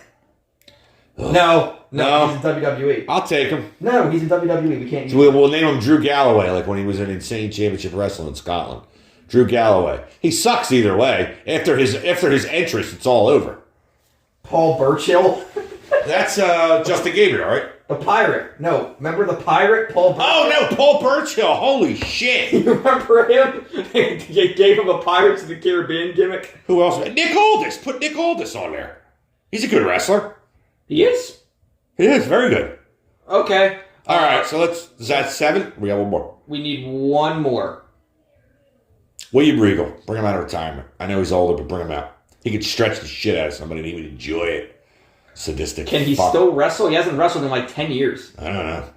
No, he's in WWE. I'll take him. No, he's in WWE. We can't. So we'll name him Drew Galloway, like when he was in Insane Championship Wrestling in Scotland. Drew Galloway. He sucks either way. After his entrance, it's all over. Paul Burchill. That's Justin Gabriel, right? The Pirate. No, remember the Pirate, Paul Burchill? Oh no, Paul Burchill. Holy shit! You remember him? They gave him a Pirates of the Caribbean gimmick. Who else? Nick Aldis. Put Nick Aldis on there. He's a good wrestler. He is? He is, very good. Okay. All right, so is that 7? We got 1 more. We need 1 more. William Regal. Bring him out of retirement. I know he's older, but bring him out. He could stretch the shit out of somebody and he would enjoy it. Sadistic. Can he still wrestle? He hasn't wrestled in like 10 years. I don't know.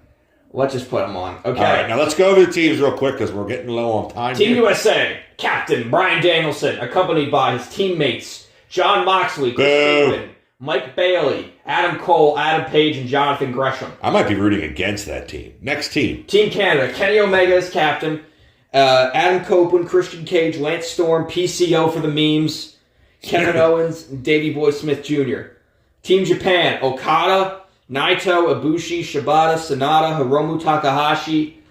Let's just put him on. Okay. All right, now let's go over the teams real quick because we're getting low on time. Team USA, Captain Bryan Danielson, accompanied by his teammates Jon Moxley, Chris Sabin, Mike Bailey, Adam Cole, Adam Page, and Jonathan Gresham. I might be rooting against that team. Next team. Team Canada, Kenny Omega is captain, Adam Copeland, Christian Cage, Lance Storm, PCO for the memes, Kevin Owens, and Davey Boy Smith Jr. Team Japan, Okada, Naito, Ibushi, Shibata, Sanada, Hiromu Takahashi,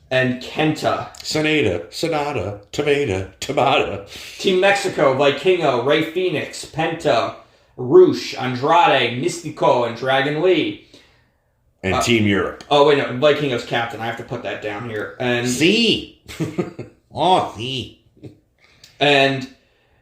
and Kenta. Sonata, Tomato. Team Mexico, Vikingo, Rey Fenix, Penta, Roosh, Andrade, Mystico, and Dragon Lee. And Team Europe. Oh, wait, no, Vikingo's captain. I have to put that down here. And See. Oh, see. And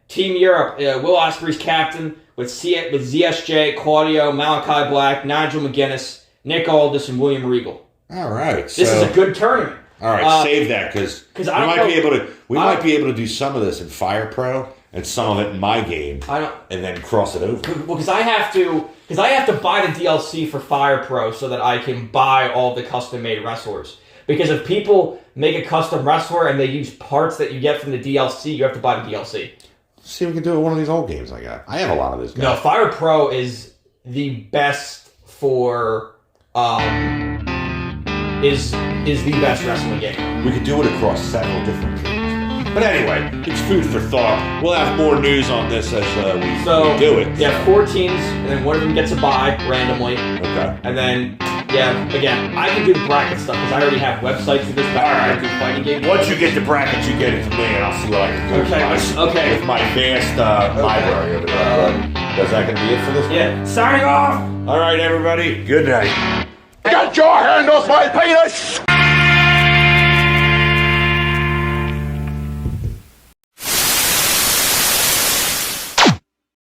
Team Europe, Will Ospreay's captain with ZSJ, Claudio, Malachi Black, Nigel McGuinness, Nick Aldis, and William Regal. All right. This is a good tournament. All right, save that because we might be able to do some of this in Fire Pro and some of it in my game, and then cross it over. Well, because I have to buy the DLC for Fire Pro so that I can buy all the custom-made wrestlers. Because if people make a custom wrestler and they use parts that you get from the DLC, you have to buy the DLC. See if we can do it with one of these old games I got. I have a lot of this. No, Fire Pro is the best for is the best wrestling game. We could do it across several different games. But anyway, it's food for thought. We'll have more news on this as we do it. Yeah, 4 teams, and then one of them gets a bye randomly. Okay. And then, again, I can do the bracket stuff because I already have websites for this. But I do fighting games. Once you get the brackets, you get it to me, and I'll see what I can do with my vast library over there. Is that going to be it for this one? Yeah. Signing off! All right, everybody. Good night. Get your hand off my penis!